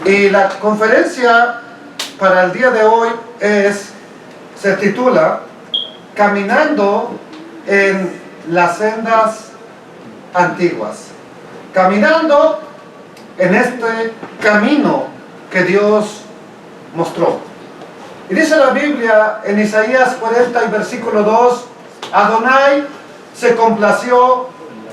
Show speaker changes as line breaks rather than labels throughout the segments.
Y la conferencia para el día de hoy se titula Caminando en las sendas antiguas. Caminando en este camino que Dios mostró. Y dice la Biblia en Isaías 40 y versículo 2, Adonai se complació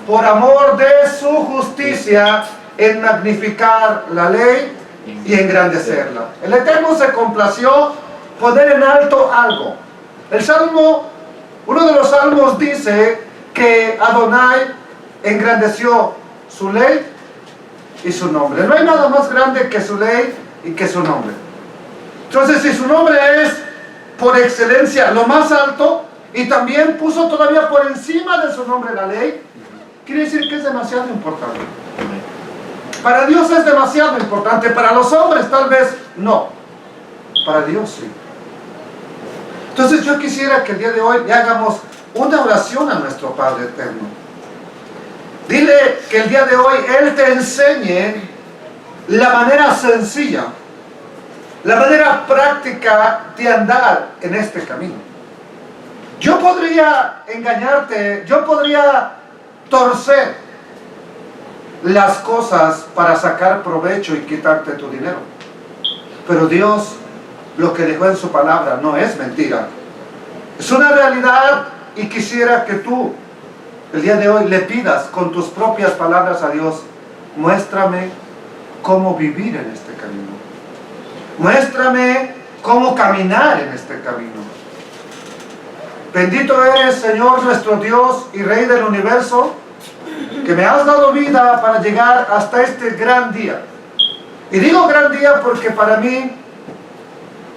por amor de su justicia en magnificar la ley y engrandecerla. El Eterno se complació poner en alto algo. Uno de los salmos dice que Adonai engrandeció su ley y su nombre. No hay nada más grande que su ley y que su nombre. Entonces, si su nombre es por excelencia lo más alto y también puso todavía por encima de su nombre la ley, quiere decir que es demasiado importante. Para Dios es demasiado importante, para los hombres tal vez no, para Dios sí. Entonces yo quisiera que el día de hoy le hagamos una oración a nuestro Padre Eterno. Dile que el día de hoy Él te enseñe la manera sencilla, la manera práctica de andar en este camino. Yo podría engañarte, yo podría torcer las cosas para sacar provecho y quitarte tu dinero. Pero Dios, lo que dejó en su palabra no es mentira. Es una realidad y quisiera que tú, el día de hoy, le pidas con tus propias palabras a Dios, muéstrame cómo vivir en este camino. Muéstrame cómo caminar en este camino. Bendito eres, Señor nuestro Dios y Rey del universo, que me has dado vida para llegar hasta este gran día. Y digo gran día porque para mí,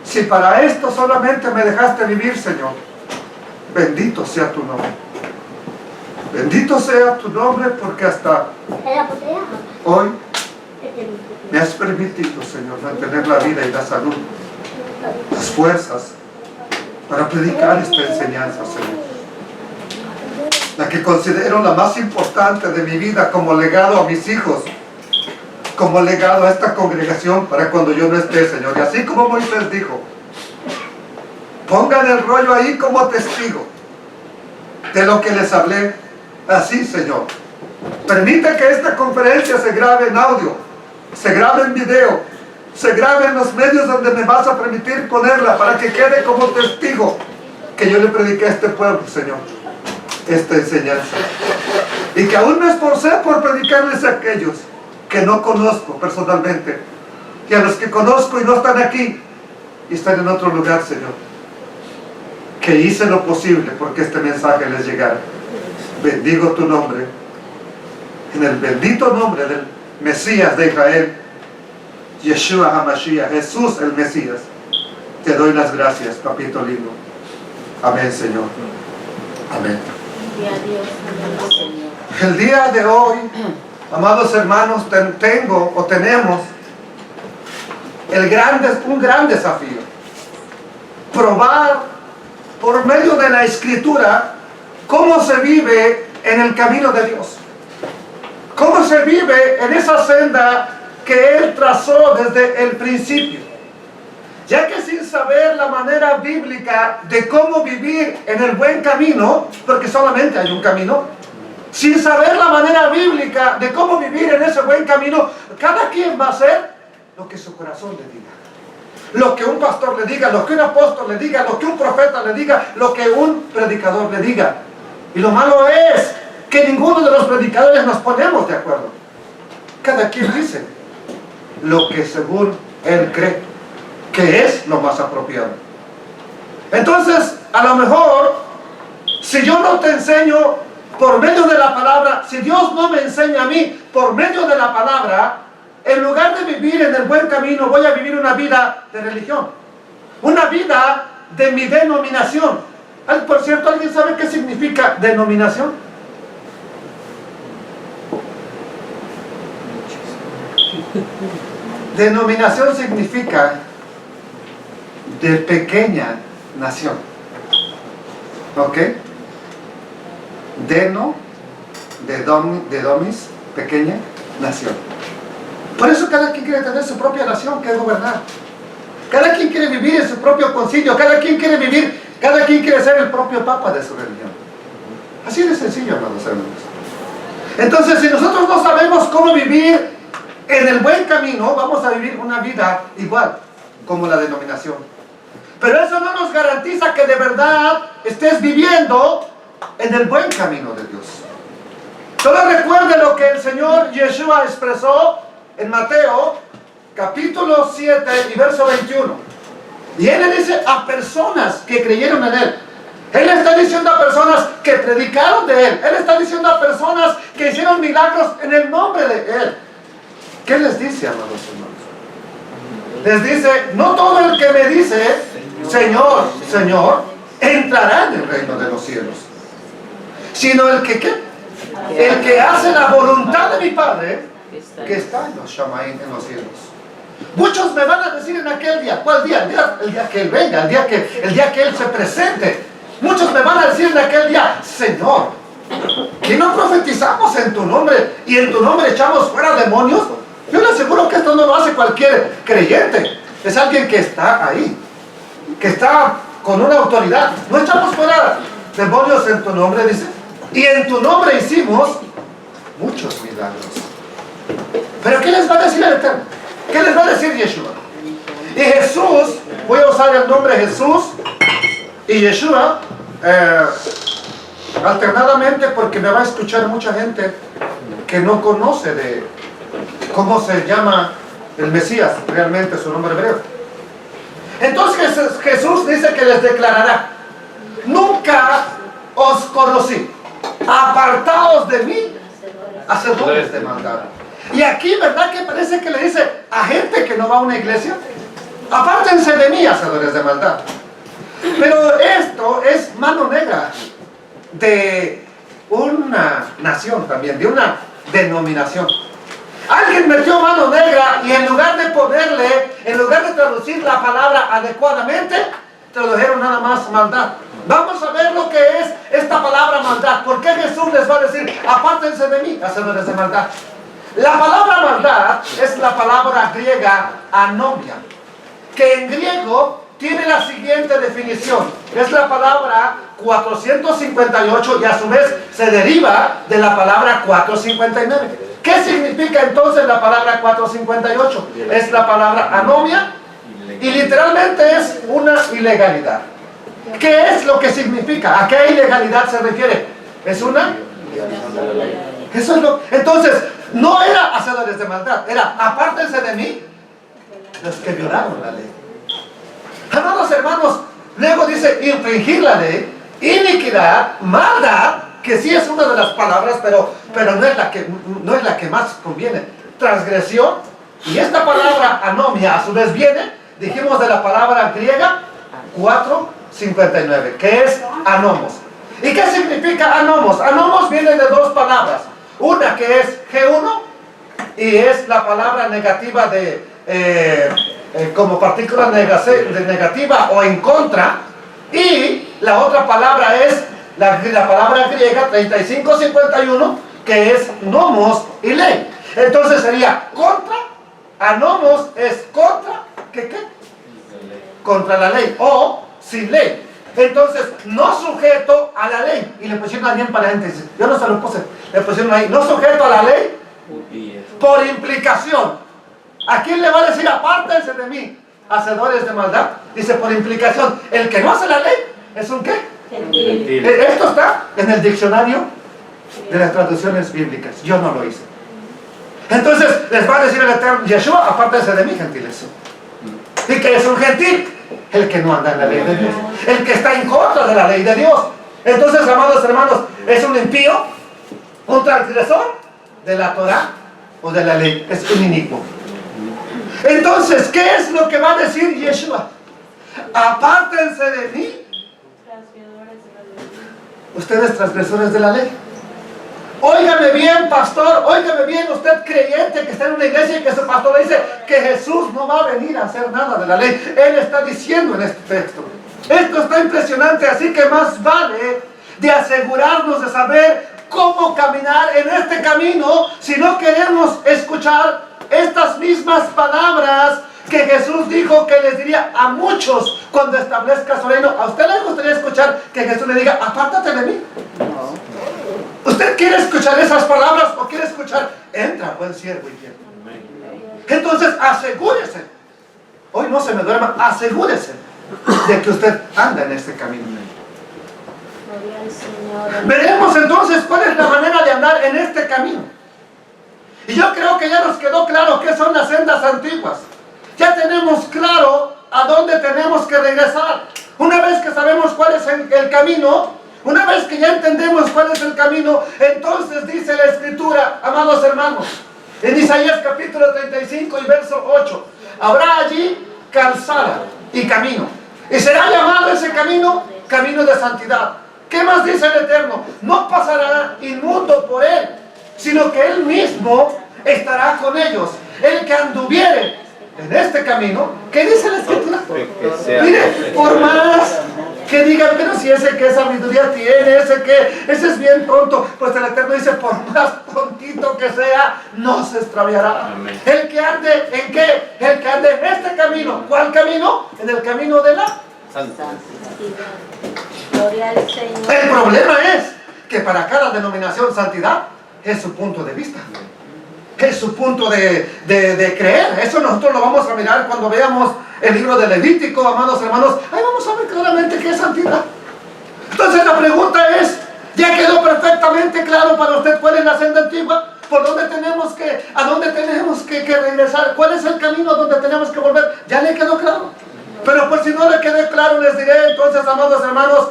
si para esto solamente me dejaste vivir, Señor, bendito sea tu nombre. Bendito sea tu nombre porque hasta hoy me has permitido, Señor, mantener la vida y la salud, las fuerzas para predicar esta enseñanza, Señor. La que considero la más importante de mi vida como legado a mis hijos, como legado a esta congregación para cuando yo no esté, Señor. Y así como Moisés dijo, pongan el rollo ahí como testigo de lo que les hablé. Así, Señor, permite que esta conferencia se grabe en audio, se grabe en video, se grabe en los medios donde me vas a permitir ponerla para que quede como testigo que yo le prediqué a este pueblo, Señor, esta enseñanza, y que aún me esforcé por predicarles a aquellos que no conozco personalmente y a los que conozco y no están aquí y están en otro lugar, Señor, que hice lo posible porque este mensaje les llegara. Bendigo tu nombre, en el bendito nombre del Mesías de Israel, Yeshua HaMashiach, Jesús el Mesías. Te doy las gracias, papito lindo. Amén, Señor. Amén. El día de hoy, amados hermanos, tenemos un gran desafío. Probar por medio de la Escritura cómo se vive en el camino de Dios. Cómo se vive en esa senda que Él trazó desde el principio. Ya que sin saber la manera bíblica de cómo vivir en el buen camino, porque solamente hay un camino, sin saber la manera bíblica de cómo vivir en ese buen camino, cada quien va a hacer lo que su corazón le diga. Lo que un pastor le diga, lo que un apóstol le diga, lo que un profeta le diga, lo que un predicador le diga. Y lo malo es que ninguno de los predicadores nos ponemos de acuerdo. Cada quien dice lo que según él cree que es lo más apropiado. Entonces, a lo mejor, si yo no te enseño por medio de la palabra, si Dios no me enseña a mí por medio de la palabra, en lugar de vivir en el buen camino, voy a vivir una vida de religión, una vida de mi denominación. Por cierto, ¿alguien sabe qué significa denominación? Denominación significa de pequeña nación. ¿Ok? De domis, pequeña nación. Por eso cada quien quiere tener su propia nación que gobernar. Cada quien quiere vivir en su propio concilio. Cada quien quiere ser el propio papa de su religión. Así de sencillo, amados hermanos. Entonces, si nosotros no sabemos cómo vivir en el buen camino, vamos a vivir una vida igual como la denominación. Pero eso no nos garantiza que de verdad estés viviendo en el buen camino de Dios. Solo recuerde lo que el Señor Yeshua expresó en Mateo capítulo 7 y verso 21. Y Él le dice a personas que creyeron en Él. Él está diciendo a personas que predicaron de Él. Él está diciendo a personas que hicieron milagros en el nombre de Él. ¿Qué les dice, amados hermanos? Les dice, no todo el que me dice, Señor, Señor, entrará en el reino de los cielos, sino el que hace la voluntad de mi Padre, que está en los Shamaim, en los cielos. Muchos me van a decir en aquel día, ¿cuál día? El día que Él venga, el día que Él se presente. Muchos me van a decir en aquel día, Señor, ¿que no profetizamos en tu nombre y en tu nombre echamos fuera demonios? Yo le aseguro que esto no lo hace cualquier creyente. Es alguien que está ahí, que está con una autoridad. No echamos fuera demonios en tu nombre, dice. Y en tu nombre hicimos muchos milagros. Pero ¿qué les va a decir el Eterno? ¿Qué les va a decir Yeshua? Y Jesús, voy a usar el nombre Jesús y Yeshua alternadamente, porque me va a escuchar mucha gente que no conoce de cómo se llama el Mesías, realmente su nombre hebreo. Entonces Jesús dice que les declarará: nunca os conocí, apartaos de mí, hacedores de maldad. Y aquí, ¿verdad que parece que le dice a gente que no va a una iglesia? Apártense de mí, hacedores de maldad. Pero esto es mano negra de una nación también, de una denominación. Alguien metió mano negra y en lugar de traducir la palabra adecuadamente, tradujeron nada más maldad. Vamos a ver lo que es esta palabra maldad. ¿Por qué Jesús les va a decir, apártense de mí, hacedores de maldad? La palabra maldad es la palabra griega anomia, que en griego tiene la siguiente definición. Es la palabra 458 y a su vez se deriva de la palabra 459. ¿Qué significa entonces la palabra 458? Es la palabra anomia y literalmente es una ilegalidad. ¿Qué es lo que significa? ¿A qué ilegalidad se refiere? ¿Es una? Eso es lo. Entonces, no era hacedores de maldad, era apártense de mí los que violaron la ley. Amados hermanos, luego dice infringir la ley, iniquidad, maldad, que sí es una de las palabras, pero no es la que más conviene. Transgresión, y esta palabra anomia a su vez viene, dijimos, de la palabra griega 459, que es anomos. ¿Y qué significa anomos? Anomos viene de dos palabras. Una que es G1 y es la palabra negativa como partícula negativa o en contra. Y la otra palabra es la palabra griega 3551, que es nomos y ley. Entonces sería contra. Anomos es contra. ¿Qué? Contra la ley o sin ley. Entonces, no sujeto a la ley. Y le pusieron ahí en paréntesis. Yo no se lo puse. Le pusieron ahí, no sujeto a la ley por implicación. ¿A quién le va a decir apártense de mí, hacedores de maldad? Dice por implicación. El que no hace la ley es un ¿qué? Gentil. Esto está en el diccionario de las traducciones bíblicas. Yo no lo hice. Entonces les va a decir el Eterno, Yeshua, apártense de mí, gentiles. ¿Y qué es un gentil? El que no anda en la ley de Dios, el que está en contra de la ley de Dios. Entonces, amados hermanos, es un impío, un transgresor de la Torah, o de la ley, es un inicuo. Entonces, ¿qué es lo que va a decir Yeshua? Apártense de mí, ustedes transgresores de la ley. Óigame bien, pastor, óigame bien, usted creyente que está en una iglesia y que su pastor le dice que Jesús no va a venir a hacer nada de la ley. Él está diciendo en este texto. Esto está impresionante, así que más vale de asegurarnos de saber cómo caminar en este camino si no queremos escuchar estas mismas palabras que Jesús dijo que les diría a muchos cuando establezca su reino. ¿A usted le gustaría escuchar que Jesús le diga, apártate de mí? No. ¿Usted quiere escuchar esas palabras o quiere escuchar, entra, buen siervo y fiel? Entonces asegúrese, hoy no se me duerma, asegúrese de que usted anda en este camino. Veremos entonces cuál es la manera de andar en este camino. Y yo creo que ya nos quedó claro qué son las sendas antiguas. Ya tenemos claro a dónde tenemos que regresar. Una vez que sabemos cuál es el camino, una vez que ya entendemos cuál es el camino, entonces dice la Escritura, amados hermanos, en Isaías capítulo 35 y verso 8, habrá allí calzada y camino, y será llamado ese camino, camino de santidad. ¿Qué más dice el Eterno? No pasará inmundo por él, sino que él mismo estará con ellos. El que anduviere en este camino, ¿qué dice la Escritura? Mire, por más que digan, pero si ese que sabiduría tiene, ese es bien tonto, pues el Eterno dice, por más tontito que sea, no se extraviará. Amén. El que ande, ¿en qué? El que ande en este camino. ¿Cuál camino? En el camino de la santidad. Gloria al Señor. El problema es que para cada denominación santidad es su punto de vista. Es su punto de creer. Eso nosotros lo vamos a mirar cuando veamos el libro de Levítico, amados hermanos. Ahí vamos a ver claramente qué es santidad. Entonces la pregunta es, ¿ya quedó perfectamente claro para usted cuál es la senda antigua? ¿Por dónde tenemos que, a dónde tenemos que regresar? ¿Cuál es el camino a donde tenemos que volver? ¿Ya le quedó claro? Pero por si no le quedó claro, les diré entonces, amados hermanos,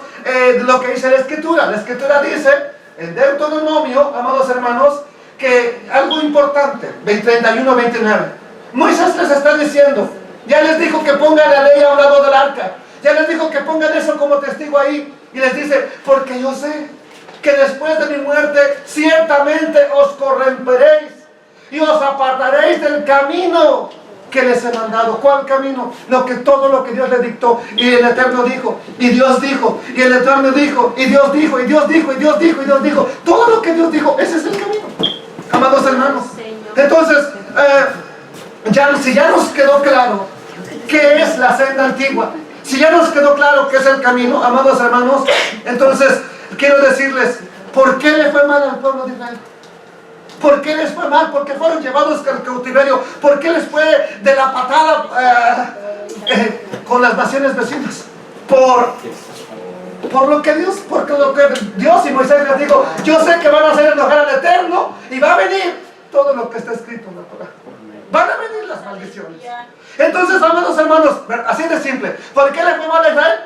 lo que dice la Escritura. La Escritura dice, en Deuteronomio, amados hermanos, que algo importante, 31-29, Moisés les está diciendo, ya les dijo que pongan la ley a un lado del arca, ya les dijo que pongan eso como testigo ahí, y les dice, porque yo sé que después de mi muerte ciertamente os corromperéis y os apartaréis del camino que les he mandado. ¿Cuál camino? Todo lo que Dios le dictó, y el Eterno dijo, y Dios dijo, y el Eterno dijo, y Dios dijo, y Dios dijo, y Dios dijo, y Dios dijo, todo lo que Dios dijo, ese es el camino, amados hermanos. Entonces, si ya nos quedó claro qué es la senda antigua, si ya nos quedó claro qué es el camino, amados hermanos, entonces quiero decirles, ¿por qué le fue mal al pueblo de Israel? ¿Por qué les fue mal? ¿Por qué fueron llevados al cautiverio? ¿Por qué les fue de la patada con las naciones vecinas? Por lo que Dios y Moisés les dijo, yo sé que van a hacer enojar al Eterno y va a venir todo lo que está escrito en la Torah. Van a venir las maldiciones. Entonces, amados hermanos, así de simple, ¿por qué le fue mal a Israel?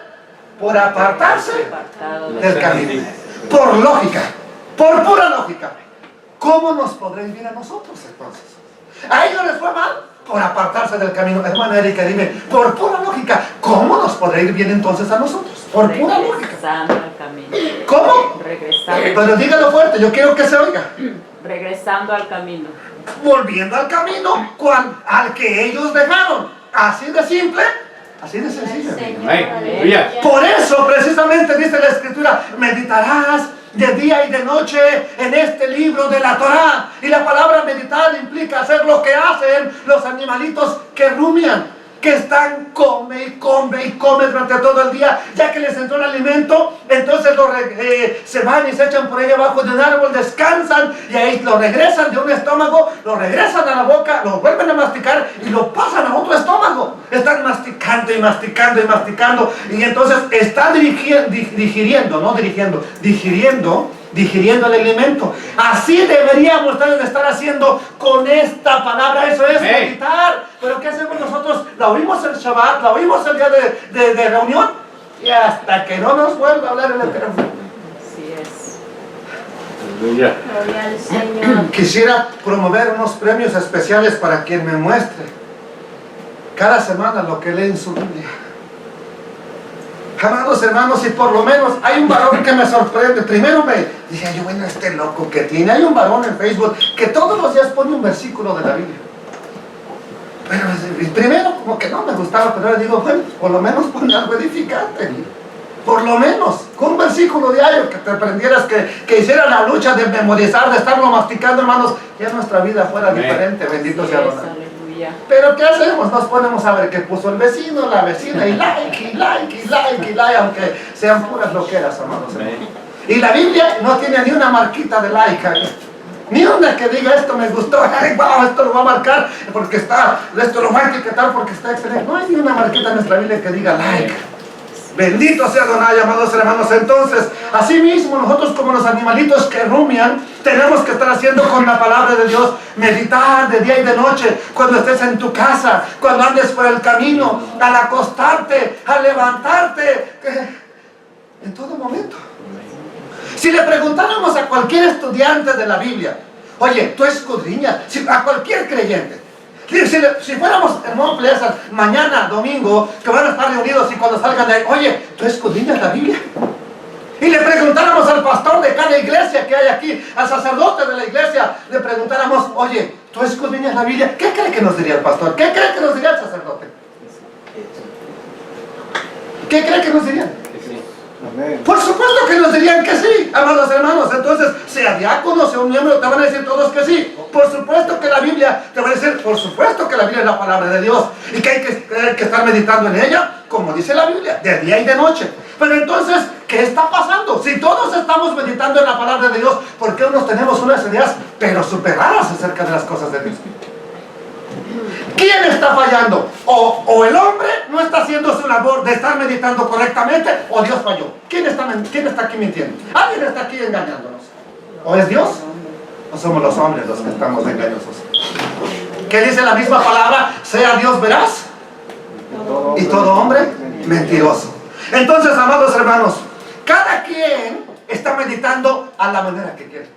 Por apartarse del camino. Por lógica, por pura lógica. ¿Cómo nos podréis ir a nosotros entonces? A ellos les fue mal por apartarse del camino. Hermana Erika, dime, por pura lógica, ¿cómo nos podrá ir bien entonces a nosotros? Por pura lógica.
Regresando al camino.
¿Cómo?
Regresando.
Pero dígalo fuerte, yo quiero que se oiga.
Regresando al camino.
Volviendo al camino al que ellos dejaron. Así de simple, así de sencillo. Por eso precisamente dice la Escritura, meditarás de día y de noche en este libro de la Torah. Y la palabra meditar implica hacer lo que hacen los animalitos que rumian, que están come y come y come durante todo el día. Ya que les entró el alimento, entonces se van y se echan por ahí abajo de un árbol, descansan y ahí lo regresan de un estómago, lo regresan a la boca, lo vuelven a masticar y lo pasan a otro estómago. Están masticando y masticando y masticando, y entonces están digiriendo el alimento. Así deberíamos estar haciendo con esta palabra. Eso es meditar. Pero ¿qué hacemos nosotros? La oímos el Shabbat, la oímos el día de reunión, y hasta que no nos vuelva a hablar el Eterno.
Así es.
Aleluya.
Gloria al Señor.
Quisiera promover unos premios especiales para quien me muestre cada semana lo que lee en su Biblia. Amados hermanos, y por lo menos hay un varón que me sorprende. Primero me dije yo, bueno, este loco que tiene. Hay un varón en Facebook que todos los días pone un versículo de la Biblia. Pero primero como que no me gustaba, pero ahora digo, bueno, por lo menos pone algo edificante. Por lo menos, con un versículo diario que te aprendieras, que hiciera la lucha de memorizar, de estarlo masticando, hermanos, ya nuestra vida fuera diferente, bendito sea Dios.
Aleluya.
Pero ¿qué hacemos? Nos ponemos a ver qué puso el vecino, la vecina, y like, y like, y like, y like, aunque sean puras loqueras, amados hermanos. Y la Biblia no tiene ni una marquita de like, ni una que diga esto me gustó, ay, wow, esto lo va a marcar porque está, esto lo va a etiquetar porque está excelente. No hay ni una marquita en nuestra Biblia que diga like. Bendito sea Adonai, amados hermanos. Entonces, así mismo nosotros como los animalitos que rumian, tenemos que estar haciendo con la palabra de Dios, meditar de día y de noche, cuando estés en tu casa, cuando andes por el camino, al acostarte, al levantarte, en todo momento. Si le preguntáramos a cualquier estudiante de la Biblia, oye, tú escudriñas, a cualquier creyente, si fuéramos en Mount Pleasant mañana, domingo, que van a estar reunidos y cuando salgan de ahí, oye, ¿tú escudriñas la Biblia? Y le preguntáramos al pastor de cada iglesia que hay aquí, al sacerdote de la iglesia, le preguntáramos, oye, ¿tú escudriñas la Biblia? ¿Qué cree que nos diría el pastor? ¿Qué cree que nos diría el sacerdote? ¿Qué cree que nos dirían? Por supuesto que nos dirían que sí, amados hermanos. Entonces, sea diácono, sea un miembro, te van a decir todos que sí. Por supuesto que la Biblia, te van a decir, por supuesto que la Biblia es la palabra de Dios y que hay que estar meditando en ella, como dice la Biblia, de día y de noche. Pero entonces, ¿qué está pasando? Si todos estamos meditando en la palabra de Dios, ¿por qué unos tenemos unas ideas pero súper raras acerca de las cosas de Dios? ¿Quién está fallando? O el hombre no está haciendo su labor de estar meditando correctamente, o Dios falló. ¿Quién está aquí mintiendo? ¿Alguien está aquí engañándonos? ¿O es Dios? ¿O somos los hombres los que estamos engañosos? ¿Qué dice la misma palabra? Sea Dios veraz y todo hombre mentiroso. Entonces, amados hermanos, cada quien está meditando a la manera que quiere.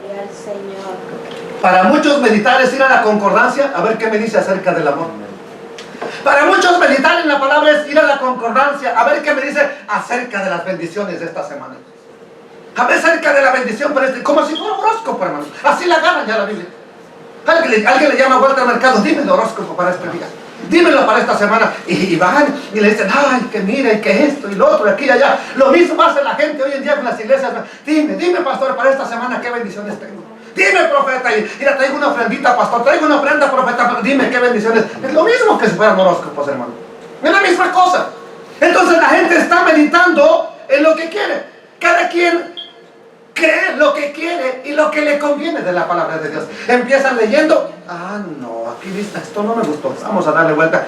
Gloria al Señor.
Para muchos meditar es ir a la concordancia a ver qué me dice acerca del amor. Para muchos meditar en la palabra es ir a la concordancia a ver qué me dice acerca de las bendiciones de esta semana. A ver acerca de la bendición para como si fuera un horóscopo, hermanos. Así la agarran ya la Biblia. Alguien le llama a Walter Mercado, dime el horóscopo para este día. Dímelo para esta semana. Y van y le dicen, ay, que mira, y que esto y lo otro, y aquí y allá. Lo mismo hace la gente hoy en día con las iglesias. Dime, pastor, para esta semana qué bendiciones tengo. Dime, profeta, y mira, traigo una ofrendita, pastor, traigo una ofrenda, profeta, pero dime qué bendiciones. Es lo mismo que si fueran horóscopos, hermano. Es la misma cosa. Entonces la gente está meditando en lo que quiere. Cada quien cree lo que quiere y lo que le conviene de la palabra de Dios. Empiezan leyendo, no, aquí dice, esto no me gustó, vamos a darle vuelta.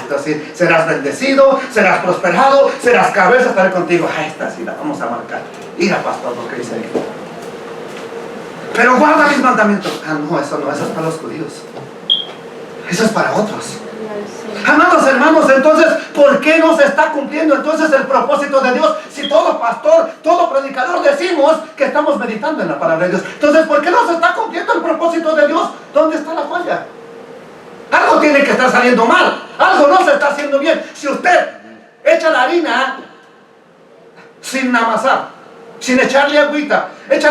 Esto sí, serás bendecido, serás prosperado, serás cabeza, estaré contigo. Esta sí la vamos a marcar. Ir a pastor, lo que dice ahí. Pero guarda mis mandamientos. No, eso no, eso es para los judíos. Eso es para otros. Amados hermanos, entonces, ¿por qué no se está cumpliendo entonces el propósito de Dios? Si todo pastor, todo predicador decimos que estamos meditando en la palabra de Dios. Entonces, ¿por qué no se está cumpliendo el propósito de Dios? ¿Dónde está la falla? Algo tiene que estar saliendo mal. Algo no se está haciendo bien. Si usted echa la harina sin amasar, sin echarle agüita, echa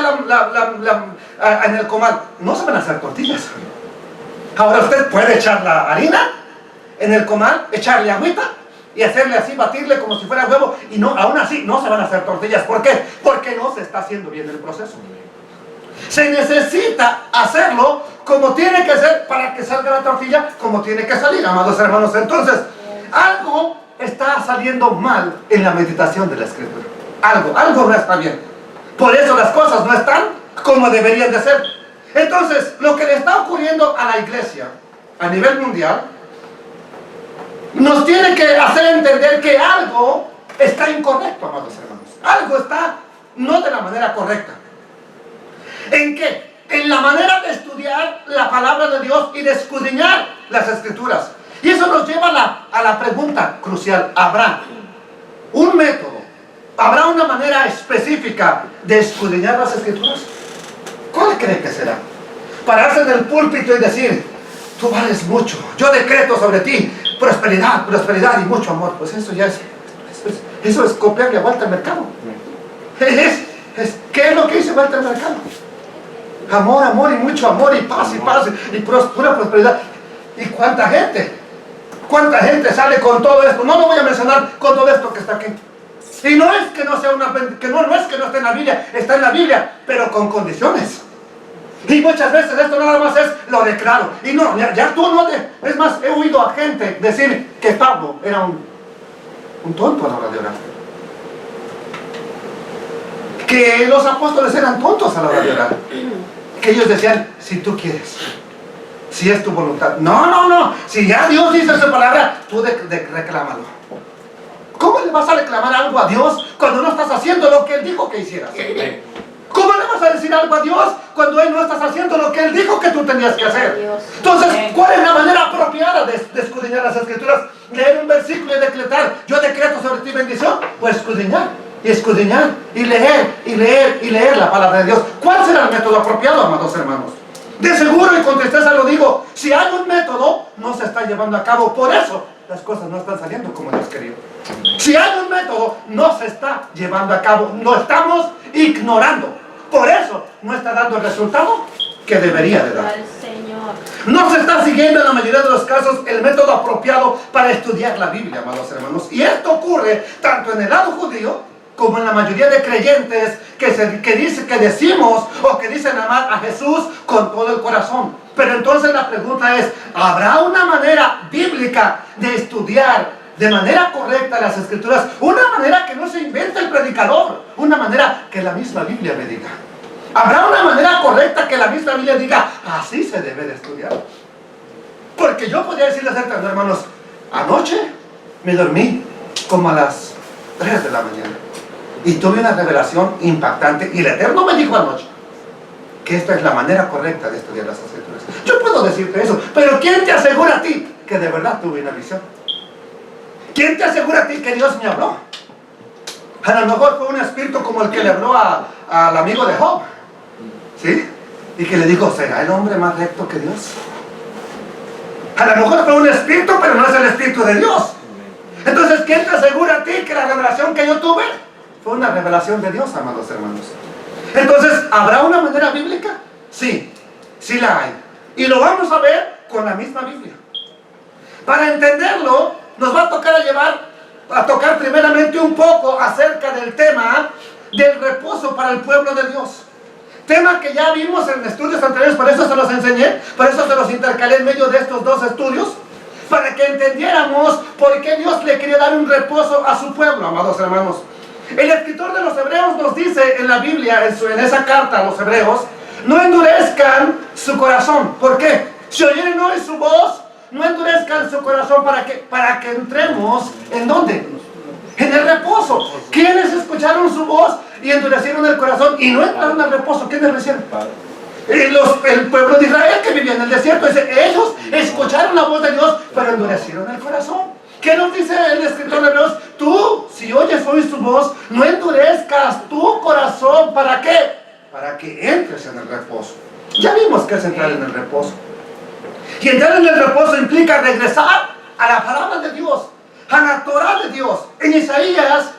en el comal, no se van a hacer tortillas. Ahora usted puede echar la harina en el comal, echarle agüita y hacerle así, batirle como si fuera huevo, y no, aún así no se van a hacer tortillas. ¿Por qué? Porque no se está haciendo bien el proceso. Se necesita hacerlo como tiene que ser para que salga la tortilla como tiene que salir, amados hermanos. Entonces, algo está saliendo mal en la meditación de la Escritura. Algo no está bien. Por eso las cosas no están como deberían de ser. Entonces, lo que le está ocurriendo a la iglesia a nivel mundial nos tiene que hacer entender que algo está incorrecto, amados hermanos. Algo está no de la manera correcta. ¿En qué? En la manera de estudiar la palabra de Dios y de escudriñar las Escrituras. Y eso nos lleva a la pregunta crucial. ¿Habrá un método ¿Habrá una manera específica de escudriñar las Escrituras? ¿Cuál cree que será? Pararse en el púlpito y decir: tú vales mucho, yo decreto sobre ti prosperidad, prosperidad y mucho amor. Pues eso ya eso es copiarle a Walter Mercado. ¿Qué es lo que dice Walter Mercado? Amor, amor y mucho amor y paz y pura prosperidad. ¿Y cuánta gente sale con todo esto? No lo voy a mencionar, con todo esto que está aquí. Y no es que no sea no es que no esté en la Biblia, está en la Biblia, pero con condiciones. Y muchas veces esto nada más es lo declaro. Y no, ya tú no es más, he oído a gente decir que Pablo era un tonto a la hora de orar. Que los apóstoles eran tontos a la hora de orar. Que ellos decían: si tú quieres, si es tu voluntad. No, si ya Dios dice su palabra, tú reclámalo. ¿Cómo le vas a reclamar algo a Dios cuando no estás haciendo lo que Él dijo que hicieras? ¿Cómo le vas a decir algo a Dios cuando Él no estás haciendo lo que Él dijo que tú tenías que hacer? Entonces, ¿cuál es la manera apropiada de escudriñar las Escrituras? Leer un versículo y decretar: yo decreto sobre ti bendición. Pues escudriñar y escudriñar y leer la palabra de Dios. ¿Cuál será el método apropiado, amados hermanos? De seguro y con tristeza lo digo, si hay un método, no se está llevando a cabo. Por eso las cosas no están saliendo como Dios quería. Si hay un método, no se está llevando a cabo. Lo estamos ignorando. Por eso no está dando el resultado que debería de dar.
Al Señor.
No se está siguiendo en la mayoría de los casos el método apropiado para estudiar la Biblia, amados hermanos. Y esto ocurre tanto en el lado judío como en la mayoría de creyentes que decimos o que dicen amar a Jesús con todo el corazón. Pero entonces la pregunta es: ¿habrá una manera bíblica de estudiar de manera correcta las Escrituras? Una manera que no se invente el predicador, una manera que la misma Biblia me diga. ¿Habrá una manera correcta que la misma Biblia diga: así se debe de estudiar? Porque yo podría decirles a estos hermanos: anoche me dormí como a las 3 de la mañana y tuve una revelación impactante, y el Eterno me dijo anoche que esta es la manera correcta de estudiar las Escrituras. Yo puedo decirte eso, pero ¿quién te asegura a ti que de verdad tuve una visión? ¿Quién te asegura a ti que Dios me habló? A lo mejor fue un espíritu como el que le habló al amigo de Job, ¿sí? Y que le dijo: ¿será el hombre más recto que Dios? A lo mejor fue un espíritu, pero no es el espíritu de Dios. Entonces, ¿quién te asegura a ti que la revelación que yo tuve fue una revelación de Dios, amados hermanos? Entonces, ¿habrá una manera bíblica? Sí, sí la hay. Y lo vamos a ver con la misma Biblia. Para entenderlo, nos va a tocar primeramente un poco acerca del tema del reposo para el pueblo de Dios. Tema que ya vimos en estudios anteriores, por eso se los enseñé, por eso se los intercalé en medio de estos dos estudios, para que entendiéramos por qué Dios le quería dar un reposo a su pueblo, amados hermanos. El escritor de los Hebreos nos dice en la Biblia, en esa carta a los Hebreos: no endurezcan su corazón. ¿Por qué? Si oyeren hoy su voz, no endurezcan su corazón para que entremos, ¿en dónde? En el reposo. ¿Quiénes escucharon su voz y endurecieron el corazón y no entraron al reposo? ¿Quiénes lo hicieron? El pueblo de Israel que vivía en el desierto. Dice: ellos escucharon la voz de Dios, pero endurecieron el corazón. ¿Qué nos dice el escritor de Hebreos? Tú, si oyes hoy su voz, no endurezcas tu corazón. ¿Para qué? Para que entres en el reposo. Ya vimos que es entrar en el reposo. Y entrar en el reposo implica regresar a la palabra de Dios, a la Torah de Dios. En Isaías,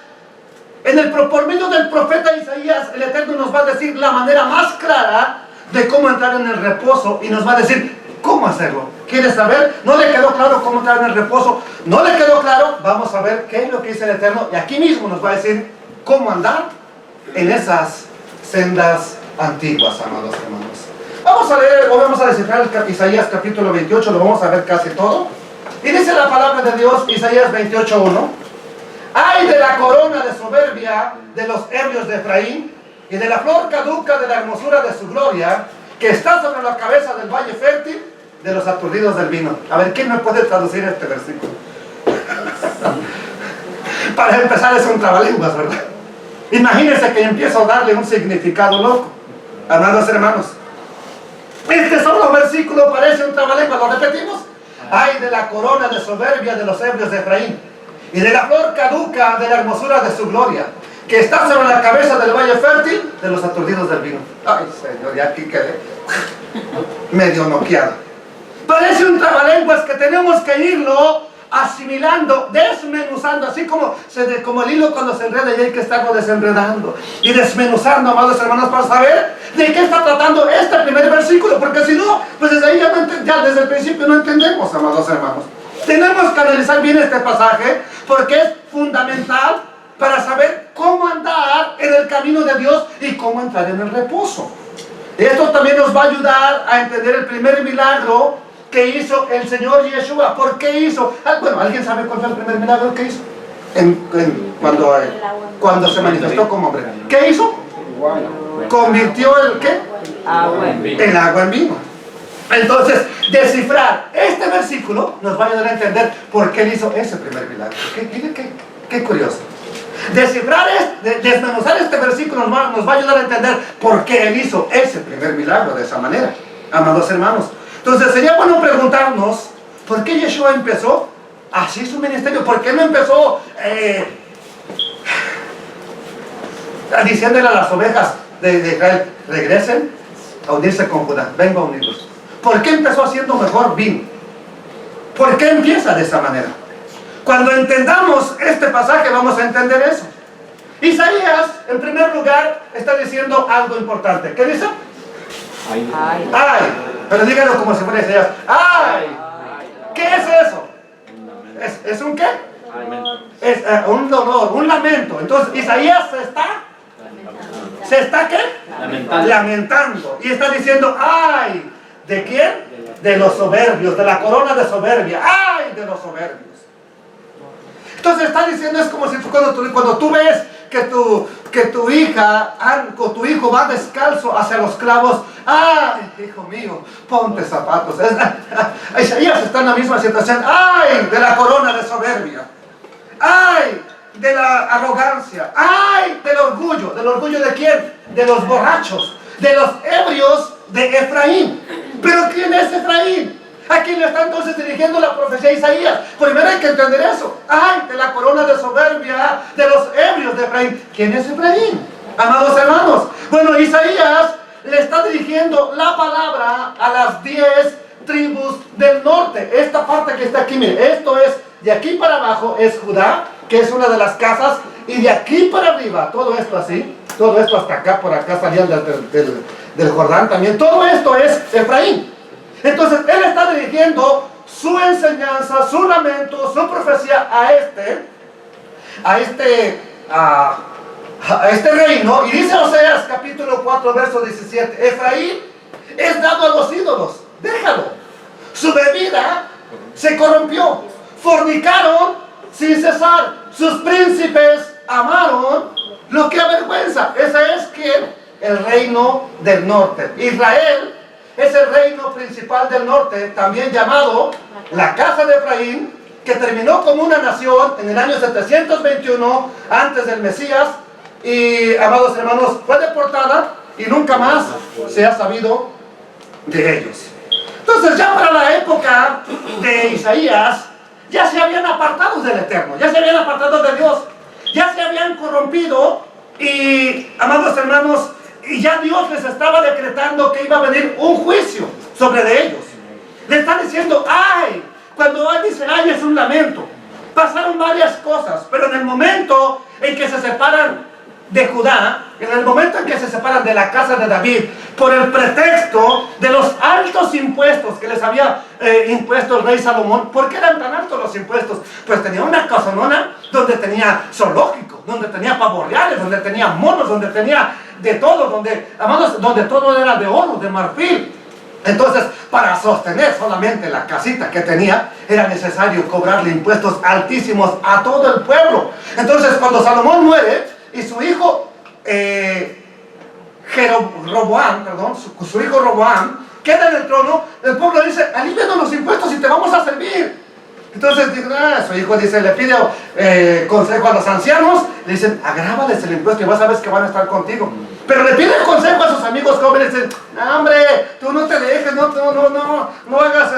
por medio del profeta Isaías, el Eterno nos va a decir la manera más clara de cómo entrar en el reposo, y nos va a decir cómo hacerlo. ¿Quieres saber? ¿No le quedó claro cómo entrar en el reposo? ¿No le quedó claro? Vamos a ver qué es lo que dice el Eterno, y aquí mismo nos va a decir cómo andar en esas sendas antiguas, amados hermanos. Vamos a leer, o vamos a descifrar Isaías capítulo 28, lo vamos a ver casi todo. Y dice la palabra de Dios, Isaías 28:1: ay de la corona de soberbia de los ebrios de Efraín, y de la flor caduca de la hermosura de su gloria, que está sobre la cabeza del valle fértil de los aturdidos del vino. A ver, ¿quién me puede traducir este versículo? Para empezar, es un trabalenguas, ¿verdad? Imagínense que empiezo a darle un significado loco. Amados hermanos, este solo versículo parece un trabalenguas. ¿Lo repetimos? Ay de la corona de soberbia de los ebrios de Efraín, y de la flor caduca de la hermosura de su gloria, que está sobre la cabeza del valle fértil de los aturdidos del vino. Ay, Señor, ya aquí quedé medio noqueado. Parece un trabalenguas que tenemos que irlo asimilando, desmenuzando, así como el hilo cuando se enreda y hay que estarlo desenredando y desmenuzando, amados hermanos, para saber de qué está tratando este primer versículo, porque si no, pues desde ahí ya desde el principio no entendemos, amados hermanos. Tenemos que analizar bien este pasaje porque es fundamental para saber cómo andar en el camino de Dios y cómo entrar en el reposo. Esto también nos va a ayudar a entender el primer milagro que hizo el Señor Yeshua. ¿Por qué hizo? Bueno, ¿alguien sabe cuál fue el primer milagro que hizo? Cuando se manifestó como hombre. ¿Qué hizo? Convirtió el ¿qué? El agua en vino. Entonces, descifrar este versículo nos va a ayudar a entender por qué él hizo ese primer milagro. Qué curioso. Desmenuzar este versículo nos va a ayudar a entender por qué él hizo ese primer milagro de esa manera, amados hermanos. Entonces sería bueno preguntarnos, ¿por qué Yeshua empezó así su ministerio? ¿Por qué no empezó diciéndole a las ovejas de Israel, regresen a unirse con Judá, vengo a unirlos? ¿Por qué empezó haciendo mejor vino? ¿Por qué empieza de esa manera? Cuando entendamos este pasaje vamos a entender eso. Isaías, en primer lugar, está diciendo algo importante. ¿Qué dice? ¡Ay! Pero díganlo como si fuera Isaías. ¡Ay! ¿Qué es eso? ¿Es un qué? Es un dolor, un lamento. Entonces Isaías ¿se está qué? Lamentando. Y está diciendo, ¡ay! ¿De quién? De los soberbios, de la corona de soberbia. ¡Ay! De los soberbios. Entonces está diciendo, es como si cuando tú ves que tu hija o tu hijo va descalzo hacia los clavos. ¡Ay, hijo mío! Ponte zapatos. Isaías está en la misma situación. ¡Ay, de la corona de soberbia! ¡Ay, de la arrogancia! ¡Ay, del orgullo! ¿Del orgullo de quién? De los borrachos, de los ebrios de Efraín. ¿Pero quién es Efraín? ¿A quién le está entonces dirigiendo la profecía de Isaías? Primero hay que entender eso. ¡Ay, de la corona de soberbia, de los ebrios de Efraín! ¿Quién es Efraín? Amados hermanos, bueno, Isaías le está dirigiendo la palabra a las 10 tribus del norte. Esta parte que está aquí, mire, esto es, de aquí para abajo es Judá, que es una de las casas, y de aquí para arriba, todo esto así, todo esto hasta acá, por acá salían del Jordán también, todo esto es Efraín. Entonces él está dirigiendo su enseñanza, su lamento, su profecía a este reino. Y dice Oseas capítulo 4 verso 17, Efraín es dado a los ídolos, déjalo. Su bebida se corrompió, fornicaron sin cesar, sus príncipes amaron lo que avergüenza. Ese es quien, el reino del norte. Israel es el reino principal del norte, también llamado la casa de Efraín, que terminó como una nación en el año 721 antes del Mesías, y, amados hermanos, fue deportada y nunca más se ha sabido de ellos. Entonces ya para la época de Isaías ya se habían apartado del Eterno, ya se habían apartado de Dios, ya se habían corrompido y, amados hermanos, y ya Dios les estaba decretando que iba a venir un juicio sobre de ellos. Le está diciendo, ¡ay! Cuando él dice, ¡ay! Es un lamento. Pasaron varias cosas, pero en el momento en que se separan de Judá, en el momento en que se separan de la casa de David, por el pretexto de los altos impuestos que les había impuesto el rey Salomón. ¿Por qué eran tan altos los impuestos? Pues tenía una casonona donde tenía zoológico, donde tenía pavos reales, donde tenía monos, donde tenía de todo, donde todo era de oro, de marfil. Entonces, para sostener solamente la casita que tenía, era necesario cobrarle impuestos altísimos a todo el pueblo. Entonces, cuando Salomón muere y su hijo su hijo Roboam queda en el trono, el pueblo dice, alívianos los impuestos y te vamos a servir. Entonces su hijo dice, le pide consejo a los ancianos, le dicen, agrábales el impuesto y vas a ver que van a estar contigo. Pero le pide consejo a sus amigos jóvenes, dicen, hombre, tú no te dejes, no hagas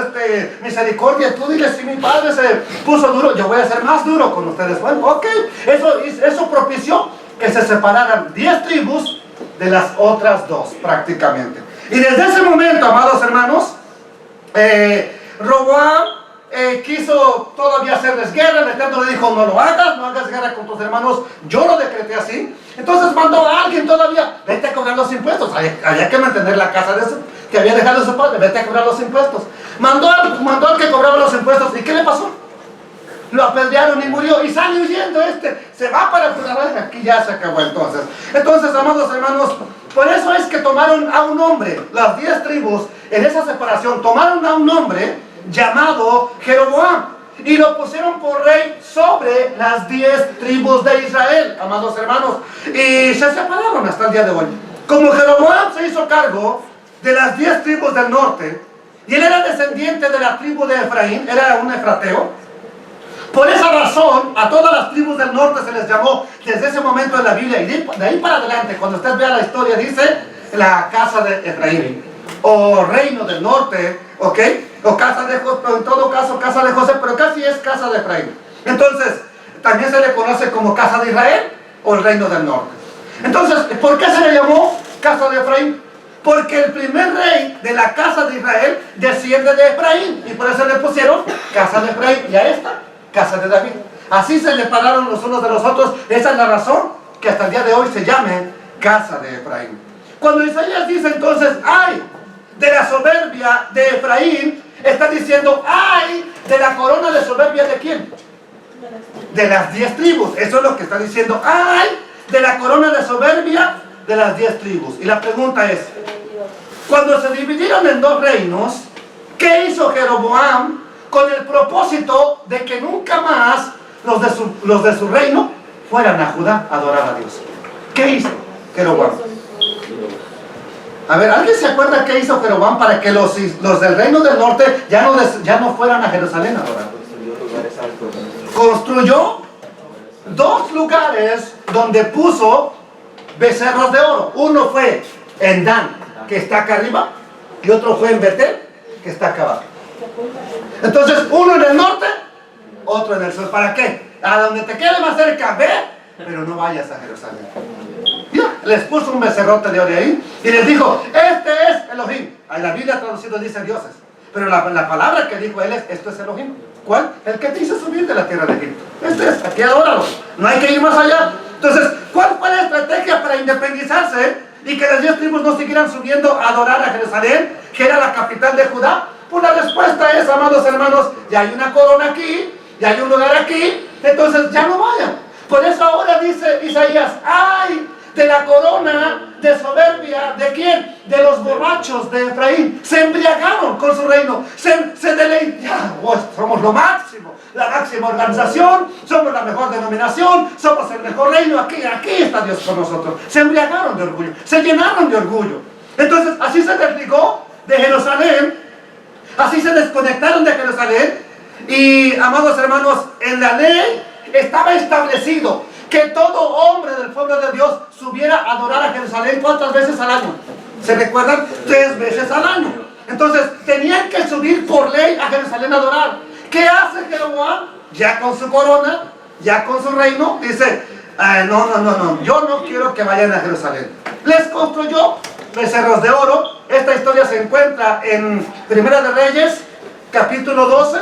misericordia, tú diles, si mi padre se puso duro, yo voy a ser más duro con ustedes. Bueno, ok, eso propició que se separaran 10 tribus de las otras 2 prácticamente. Y desde ese momento, amados hermanos, Roboam quiso todavía hacerles guerra. El Eterno le dijo: no lo hagas, no hagas guerra con tus hermanos, yo lo decreté así. Entonces mandó a alguien todavía: vete a cobrar los impuestos. Había que mantener la casa de que había dejado su padre, vete a cobrar los impuestos. Mandó al que cobraba los impuestos. ¿Y qué le pasó? Lo apedrearon y murió, y sale huyendo se va para Judá. Aquí ya se acabó entonces. Entonces, amados hermanos, por eso es que tomaron a un hombre, las 10 tribus, en esa separación, tomaron a un hombre llamado Jeroboam, y lo pusieron por rey sobre las 10 tribus de Israel, amados hermanos, y se separaron hasta el día de hoy. Como Jeroboam se hizo cargo de las 10 tribus del norte, y él era descendiente de la tribu de Efraín, era un efrateo. Por esa razón, a todas las tribus del norte se les llamó desde ese momento en la Biblia, y de ahí para adelante, cuando usted vea la historia, dice la casa de Efraín, o reino del norte, ¿ok? O casa de José, en todo caso casa de José, pero casi es casa de Efraín. Entonces, también se le conoce como casa de Israel, o el reino del norte. Entonces, ¿por qué se le llamó casa de Efraín? Porque el primer rey de la casa de Israel desciende de Efraín, y por eso le pusieron casa de Efraín, y a esta, casa de David. Así se separaron los unos de los otros. Esa es la razón que hasta el día de hoy se llame casa de Efraín. Cuando Isaías dice entonces: ay de la soberbia de Efraín, está diciendo: ay de la corona de soberbia de ¿quién? De las 10 tribus. Eso es lo que está diciendo: ay de la corona de soberbia de las 10 tribus. Y la pregunta es: cuando se dividieron en 2 reinos, ¿qué hizo Jeroboam con el propósito de que nunca más los de su reino fueran a Judá a adorar a Dios? ¿Qué hizo Jeroboam? A ver, ¿alguien se acuerda qué hizo Jeroboam para que los del reino del norte ya no fueran a Jerusalén a adorar? Construyó 2 lugares donde puso becerros de oro. Uno fue en Dan, que está acá arriba, y otro fue en Betel, que está acá abajo. Entonces, uno en el norte, otro en el sur. ¿Para qué? A donde te quede más cerca, ve, pero no vayas a Jerusalén. Ya, les puso un becerrote de oro ahí y les dijo: este es Elohim. En la Biblia traducido dice dioses, pero la palabra que dijo él es: esto es Elohim. ¿Cuál? El que te hizo subir de la tierra de Egipto. Este es, aquí adóralo. No hay que ir más allá. Entonces, ¿cuál fue la estrategia para independizarse y que las 10 tribus no siguieran subiendo a adorar a Jerusalén, que era la capital de Judá? Pues la respuesta es, amados hermanos: ya hay una corona aquí, ya hay un lugar aquí, entonces ya no vayan. Por eso ahora dice Isaías: ay de la corona de soberbia, ¿de quién? De los borrachos de Efraín. Se embriagaron con su reino, se deleitaron. Oh, somos lo máximo, la máxima organización, somos la mejor denominación, somos el mejor reino, aquí está Dios con nosotros. Se embriagaron de orgullo, se llenaron de orgullo. Entonces así se desligó de Jerusalén, así se desconectaron de Jerusalén. Y, amados hermanos, en la ley estaba establecido que todo hombre del pueblo de Dios subiera a adorar a Jerusalén. ¿Cuántas veces al año? ¿Se recuerdan? 3 veces al año. Entonces tenían que subir por ley a Jerusalén a adorar. ¿Qué hace Jeroboam? Ya con su corona, ya con su reino, dice: no, yo no quiero que vayan a Jerusalén. Les construyó becerros de oro. Esta historia se encuentra en Primera de Reyes, capítulo 12,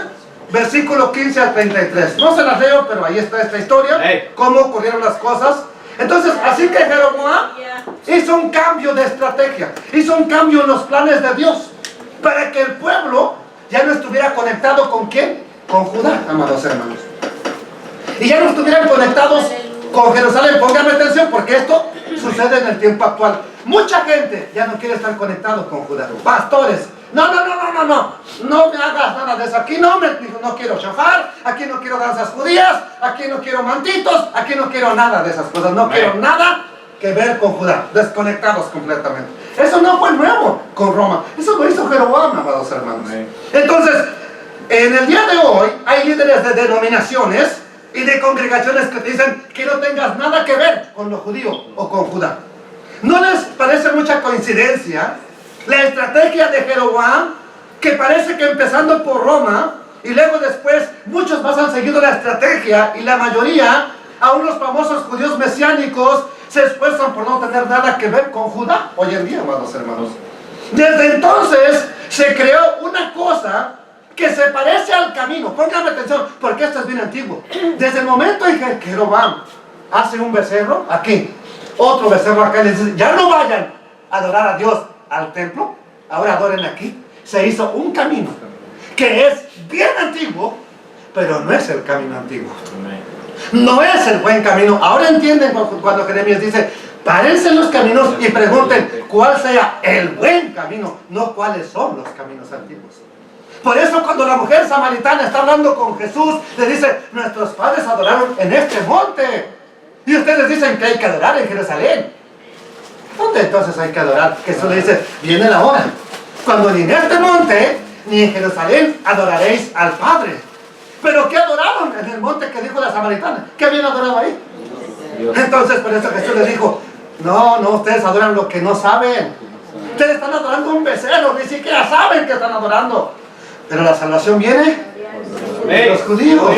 versículo 15 al 33. No se las leo, pero ahí está esta historia, cómo ocurrieron las cosas. Entonces, así que Jeroboam hizo un cambio de estrategia, hizo un cambio en los planes de Dios, para que el pueblo ya no estuviera conectado ¿con quién? Con Judá, amados hermanos. Y ya no estuvieran conectados con Jerusalén. Pónganme atención, porque esto sucede en el tiempo actual. Mucha gente ya no quiere estar conectado con Judá. Pastores: no me hagas nada de eso. Aquí no quiero shofar, aquí no quiero danzas judías, aquí no quiero mantitos, aquí no quiero nada de esas cosas. No quiero nada que ver con Judá. Desconectados completamente. Eso no fue nuevo con Roma, eso lo hizo Jeroboam, amados hermanos. Entonces, en el día de hoy hay líderes de denominaciones y de congregaciones que te dicen que no tengas nada que ver con lo judío o con Judá. ¿No les parece mucha coincidencia la estrategia de Jeroboam, que parece que empezando por Roma y luego después muchos más han seguido la estrategia, y la mayoría Aún los famosos judíos mesiánicos se esfuerzan por no tener nada que ver con Judá hoy en día, amados hermanos. Desde entonces se creó una cosa que se parece al camino. Pónganme atención, porque esto es bien antiguo. Desde el momento en que Jeroboam hace un becerro aquí, otro becerro acá, y les dice, ya no vayan a adorar a Dios al templo, ahora adoren aquí. Se hizo un camino que es bien antiguo, pero no es el camino antiguo. No es el buen camino. Ahora entienden cuando Jeremías dice, párense en los caminos y pregunten cuál sea el buen camino, no cuáles son los caminos antiguos. Por eso cuando la mujer samaritana está hablando con Jesús, le dice, nuestros padres adoraron en este monte. Y ustedes dicen que hay que adorar en Jerusalén. ¿Dónde entonces hay que adorar? Jesús le dice, viene la hora, cuando ni en este monte, ni en Jerusalén adoraréis al Padre. ¿Pero qué adoraron en el monte que dijo la samaritana? ¿Qué habían adorado ahí? Dios. Entonces por eso Jesús les dijo, no, ustedes adoran lo que no saben. Ustedes están adorando un becerro, ni siquiera saben que están adorando. Pero la salvación viene de los judíos.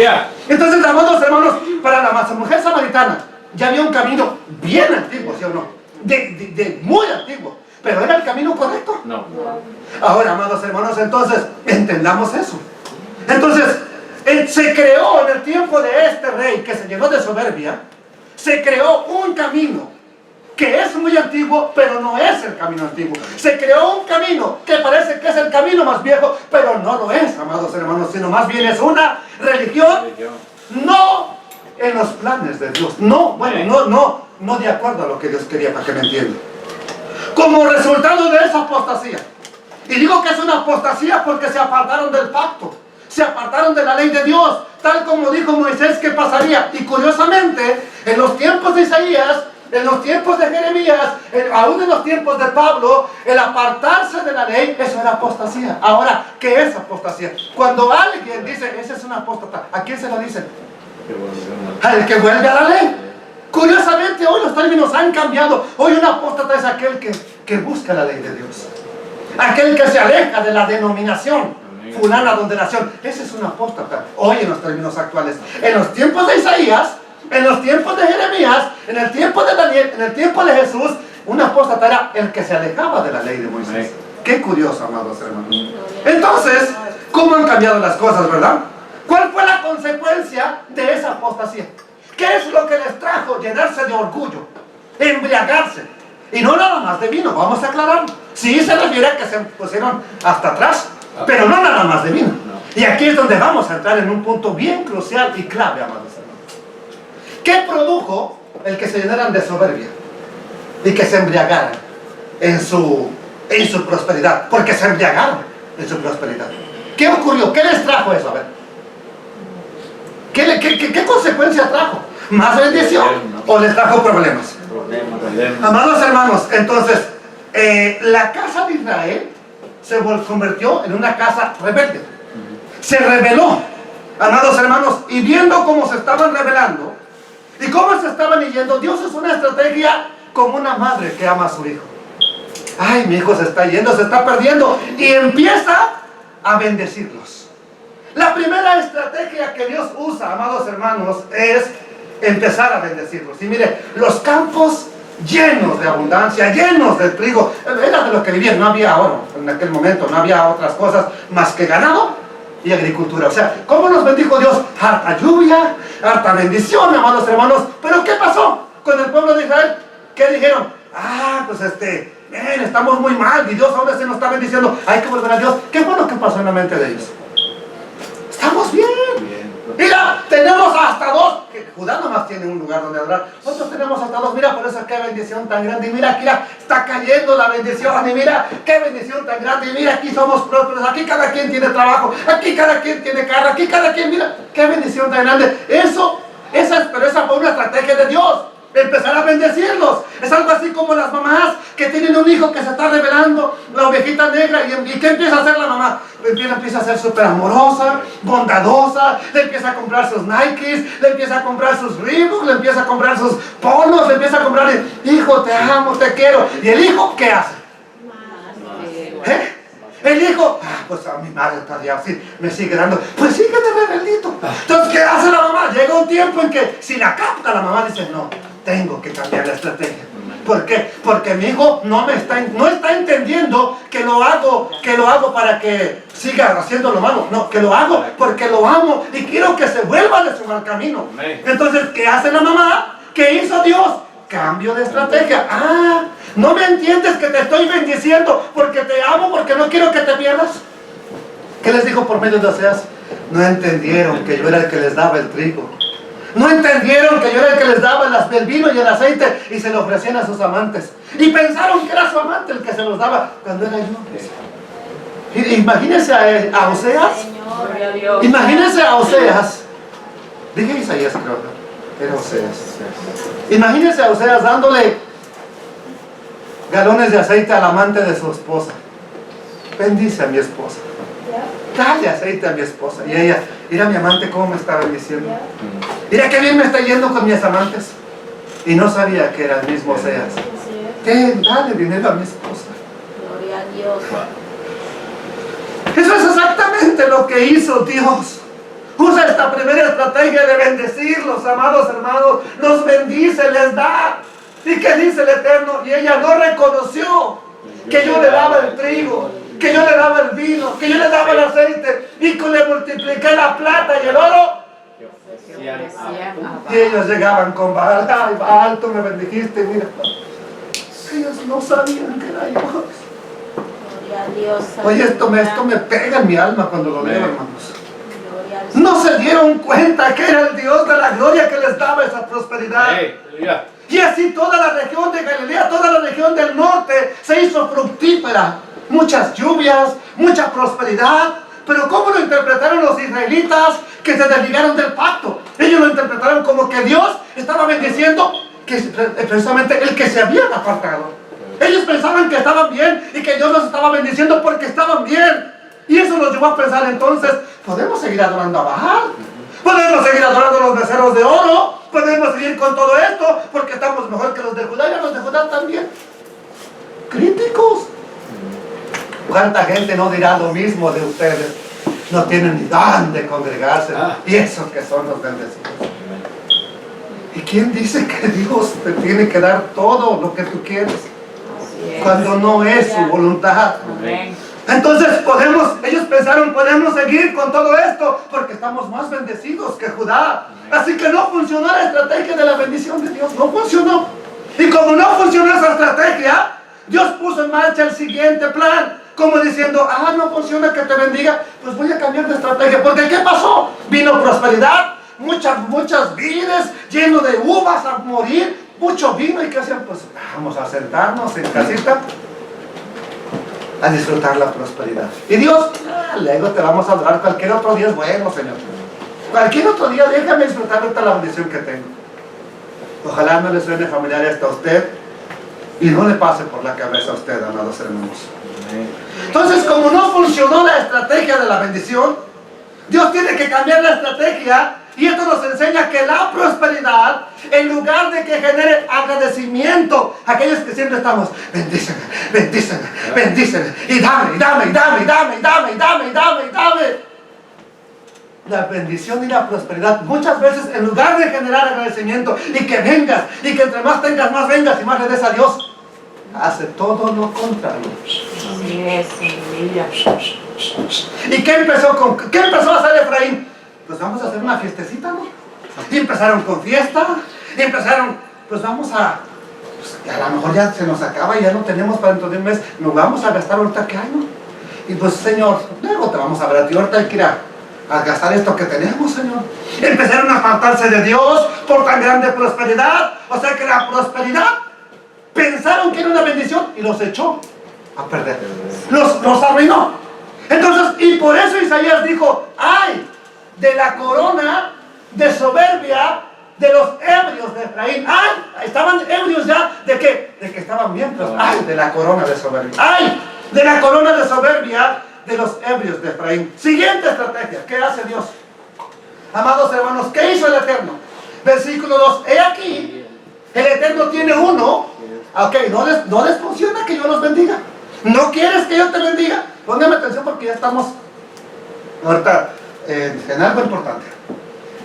Entonces, amados hermanos, para la mujer samaritana ya había un camino bien antiguo, ¿sí o no? Muy antiguo. ¿Pero era el camino correcto? No. Ahora, amados hermanos, entonces entendamos eso. Entonces, se creó en el tiempo de este rey que se llenó de soberbia, se creó un camino que es muy antiguo, pero no es el camino antiguo. Se creó un camino que parece que es el camino más viejo, pero no lo es, amados hermanos, sino más bien es una religión no en los planes de Dios. No, bueno, no de acuerdo a lo que Dios quería, para que me entiendan. Como resultado de esa apostasía. Y digo que es una apostasía porque se apartaron del pacto. Se apartaron de la ley de Dios, tal como dijo Moisés que pasaría. Y curiosamente, en los tiempos de Isaías, en los tiempos de Jeremías, aún en los tiempos de Pablo, el apartarse de la ley, eso era apostasía. Ahora, ¿qué es apostasía? Cuando alguien dice, ese es un apóstata, ¿a quién se lo dicen? Al que vuelve a la ley. Curiosamente, hoy los términos han cambiado. Hoy un apóstata es aquel que busca la ley de Dios. Aquel que se aleja de la denominación fulana donde nació. Ese es un apóstata, hoy en los términos actuales. En los tiempos de Isaías, en los tiempos de Jeremías, en el tiempo de Daniel, en el tiempo de Jesús, un apóstata era el que se alejaba de la ley de Moisés. Qué curioso, amados hermanos. Entonces, ¿cómo han cambiado las cosas, verdad? ¿Cuál fue la consecuencia de esa apostasía? ¿Qué es lo que les trajo? Llenarse de orgullo, embriagarse. Y no nada más de vino, vamos a aclarar. Sí se refiere a que se pusieron hasta atrás, pero no nada más de vino. Y aquí es donde vamos a entrar en un punto bien crucial y clave, amados hermanos. ¿Qué produjo el que se llenaran de soberbia y que se embriagaran en su prosperidad? Porque se embriagaron en su prosperidad. ¿Qué ocurrió? ¿Qué les trajo eso? A ver. ¿Qué consecuencia trajo? ¿Más bendición o les trajo problemas? Amados hermanos, entonces, la casa de Israel se convirtió en una casa rebelde. Se rebeló, amados hermanos, y viendo cómo se estaban rebelando y cómo se estaban yendo, Dios es una estrategia como una madre que ama a su hijo. Ay, mi hijo se está yendo, se está perdiendo, y empieza a bendecirlos. La primera estrategia que Dios usa, amados hermanos, es empezar a bendecirlos. Y mire, los campos llenos de abundancia, llenos de trigo, era de lo que vivían, no había oro en aquel momento, no había otras cosas más que ganado y agricultura. O sea, ¿cómo nos bendijo Dios? Harta lluvia, harta bendición, amados hermanos. Pero ¿qué pasó con el pueblo de Israel? ¿Qué dijeron? Pues estamos muy mal y Dios ahora se nos está bendiciendo, hay que volver a Dios. ¿Qué fue lo que pasó en la mente de ellos? Estamos bien. Mira, tenemos hasta dos. Judá nomás tiene un lugar donde adorar. Nosotros tenemos hasta dos. Mira, por eso qué bendición tan grande. Y mira, aquí está cayendo la bendición. Y mira, qué bendición tan grande. Y mira, aquí somos prósperos. Aquí cada quien tiene trabajo. Aquí cada quien tiene carro. Aquí cada quien, mira, qué bendición tan grande. Pero esa fue una estrategia de Dios. Empezar a bendecirlos. Es algo así como las mamás que tienen un hijo que se está revelando, la ovejita negra. ¿Y qué empieza a hacer la mamá? Empieza a ser súper amorosa, bondadosa, le empieza a comprar sus Nikes, le empieza a comprar sus Reebok, le empieza a comprar sus polos, le empieza a comprar, hijo, te amo, te quiero. ¿Y el hijo qué hace? El hijo, pues a mi madre todavía sí, me sigue dando, pues sigue de rebeldito. Entonces, ¿qué hace la mamá? Llega un tiempo en que si la capta la mamá dice, no, tengo que cambiar la estrategia. ¿Por qué? Porque mi hijo no está entendiendo que lo hago para que siga haciendo lo malo. No, que lo hago porque lo amo y quiero que se vuelva de su mal camino. Entonces, ¿qué hace la mamá? ¿Qué hizo Dios? Cambio de estrategia. ¿No me entiendes que te estoy bendiciendo porque te amo, porque no quiero que te pierdas? ¿Qué les dijo por medio de Oseas? No entendieron que yo era el que les daba el trigo. No entendieron que yo era el que les daba el vino y el aceite y se lo ofrecían a sus amantes. Y pensaron que era su amante el que se los daba cuando era yo. Imagínense a Oseas.
Gloria a Dios.
Imagínense a Oseas. Dije Isaías, creo que era Oseas. Imagínense a Oseas dándole galones de aceite al amante de su esposa. Bendice a mi esposa. Dale aceite a mi esposa. Y ella, mira mi amante cómo me está bendiciendo. Mira qué bien me está yendo con mis amantes. Y no sabía que era el mismo Oseas. Dale dinero a mi esposa.
Gloria a Dios.
Eso es exactamente lo que hizo Dios. Usa esta primera estrategia de bendecirlos, amados hermanos. Nos bendice, les da. ¿Y qué dice el Eterno? Y ella no reconoció que yo le daba el trigo, que yo le daba el vino, que yo le daba el aceite y que le multipliqué la plata y el oro. Y ellos llegaban con Baal. Ay, Baal, tú me bendijiste, mira. Ellos no sabían que era Dios.
Gloria a Dios.
Oye, esto me pega en mi alma cuando lo leo, hermanos.
Gloria al
No se dieron cuenta que era el Dios de la gloria que les daba esa prosperidad. Y así toda la región de Galilea, toda la región del norte se hizo fructífera. Muchas lluvias, mucha prosperidad. Pero ¿cómo lo interpretaron los israelitas que se desligaron del pacto? Ellos lo interpretaron como que Dios estaba bendiciendo que precisamente el que se habían apartado. Ellos pensaban que estaban bien y que Dios los estaba bendiciendo porque estaban bien. Y eso nos llevó a pensar entonces, ¿podemos seguir adorando a Baal? ¿Podemos seguir adorando a los becerros de oro? ¿Podemos seguir con todo esto? Porque estamos mejor que los de Judá y los de Judá también. Críticos. ¿Cuánta gente no dirá lo mismo de ustedes? No tienen ni dónde congregarse. Y esos que son los bendecidos. ¿Y quién dice que Dios te tiene que dar todo lo que tú quieres? Cuando no es su voluntad.
Amén.
Entonces ellos pensaron, podemos seguir con todo esto porque estamos más bendecidos que Judá. Así que no funcionó la estrategia de la bendición de Dios, no funcionó. Y como no funcionó esa estrategia, Dios puso en marcha el siguiente plan, como diciendo, no funciona que te bendiga, pues voy a cambiar de estrategia. Porque ¿qué pasó? Vino prosperidad, muchas vides, lleno de uvas a morir, mucho vino. ¿Y qué hacían? Pues vamos a sentarnos en casita a disfrutar la prosperidad. Y Dios, luego te vamos a adorar, cualquier otro día es bueno, Señor. Cualquier otro día, déjame disfrutar ahorita la bendición que tengo. Ojalá no le suene familiar esto a usted y no le pase por la cabeza a usted, amados hermanos. Entonces, como no funcionó la estrategia de la bendición, Dios tiene que cambiar la estrategia. Y esto nos enseña que la prosperidad, en lugar de que genere agradecimiento, aquellos que siempre estamos, bendíceme, bendíceme, bendíceme, y dame, y dame, y dame, y dame, y dame, y dame, y dame, y dame. La bendición y la prosperidad, muchas veces, en lugar de generar agradecimiento, y que vengas, y que entre más tengas, más vengas, y más le des a Dios, hace todo lo contrario.
Así es, aleluya.
¿Y qué empezó a hacer Efraín? Pues vamos a hacer una fiestecita, ¿no? Y empezaron con fiesta, y empezaron, pues vamos a lo mejor ya se nos acaba y ya no tenemos para dentro de un mes, nos vamos a gastar ahorita que hay, ¿no? Y pues, Señor, luego te vamos a ver a ti, ahorita hay que ir a gastar esto que tenemos, Señor. Y empezaron a apartarse de Dios por tan grande prosperidad, o sea que la prosperidad, pensaron que era una bendición y los echó a perder, los arruinó. Entonces, y por eso Isaías dijo, ¡ay! De la corona de soberbia de los ebrios de Efraín. ¡Ay! Estaban ebrios ya. ¿De qué? De que estaban bien. Pues, ¡ay! De la corona de soberbia. ¡Ay! De la corona de soberbia de los ebrios de Efraín. Siguiente estrategia. ¿Qué hace Dios? Amados hermanos, ¿qué hizo el Eterno? Versículo 2. He aquí, el Eterno tiene uno. Ok, no les funciona que yo los bendiga. ¿No quieres que yo te bendiga? Póngame atención porque ya estamos ahorita en algo importante.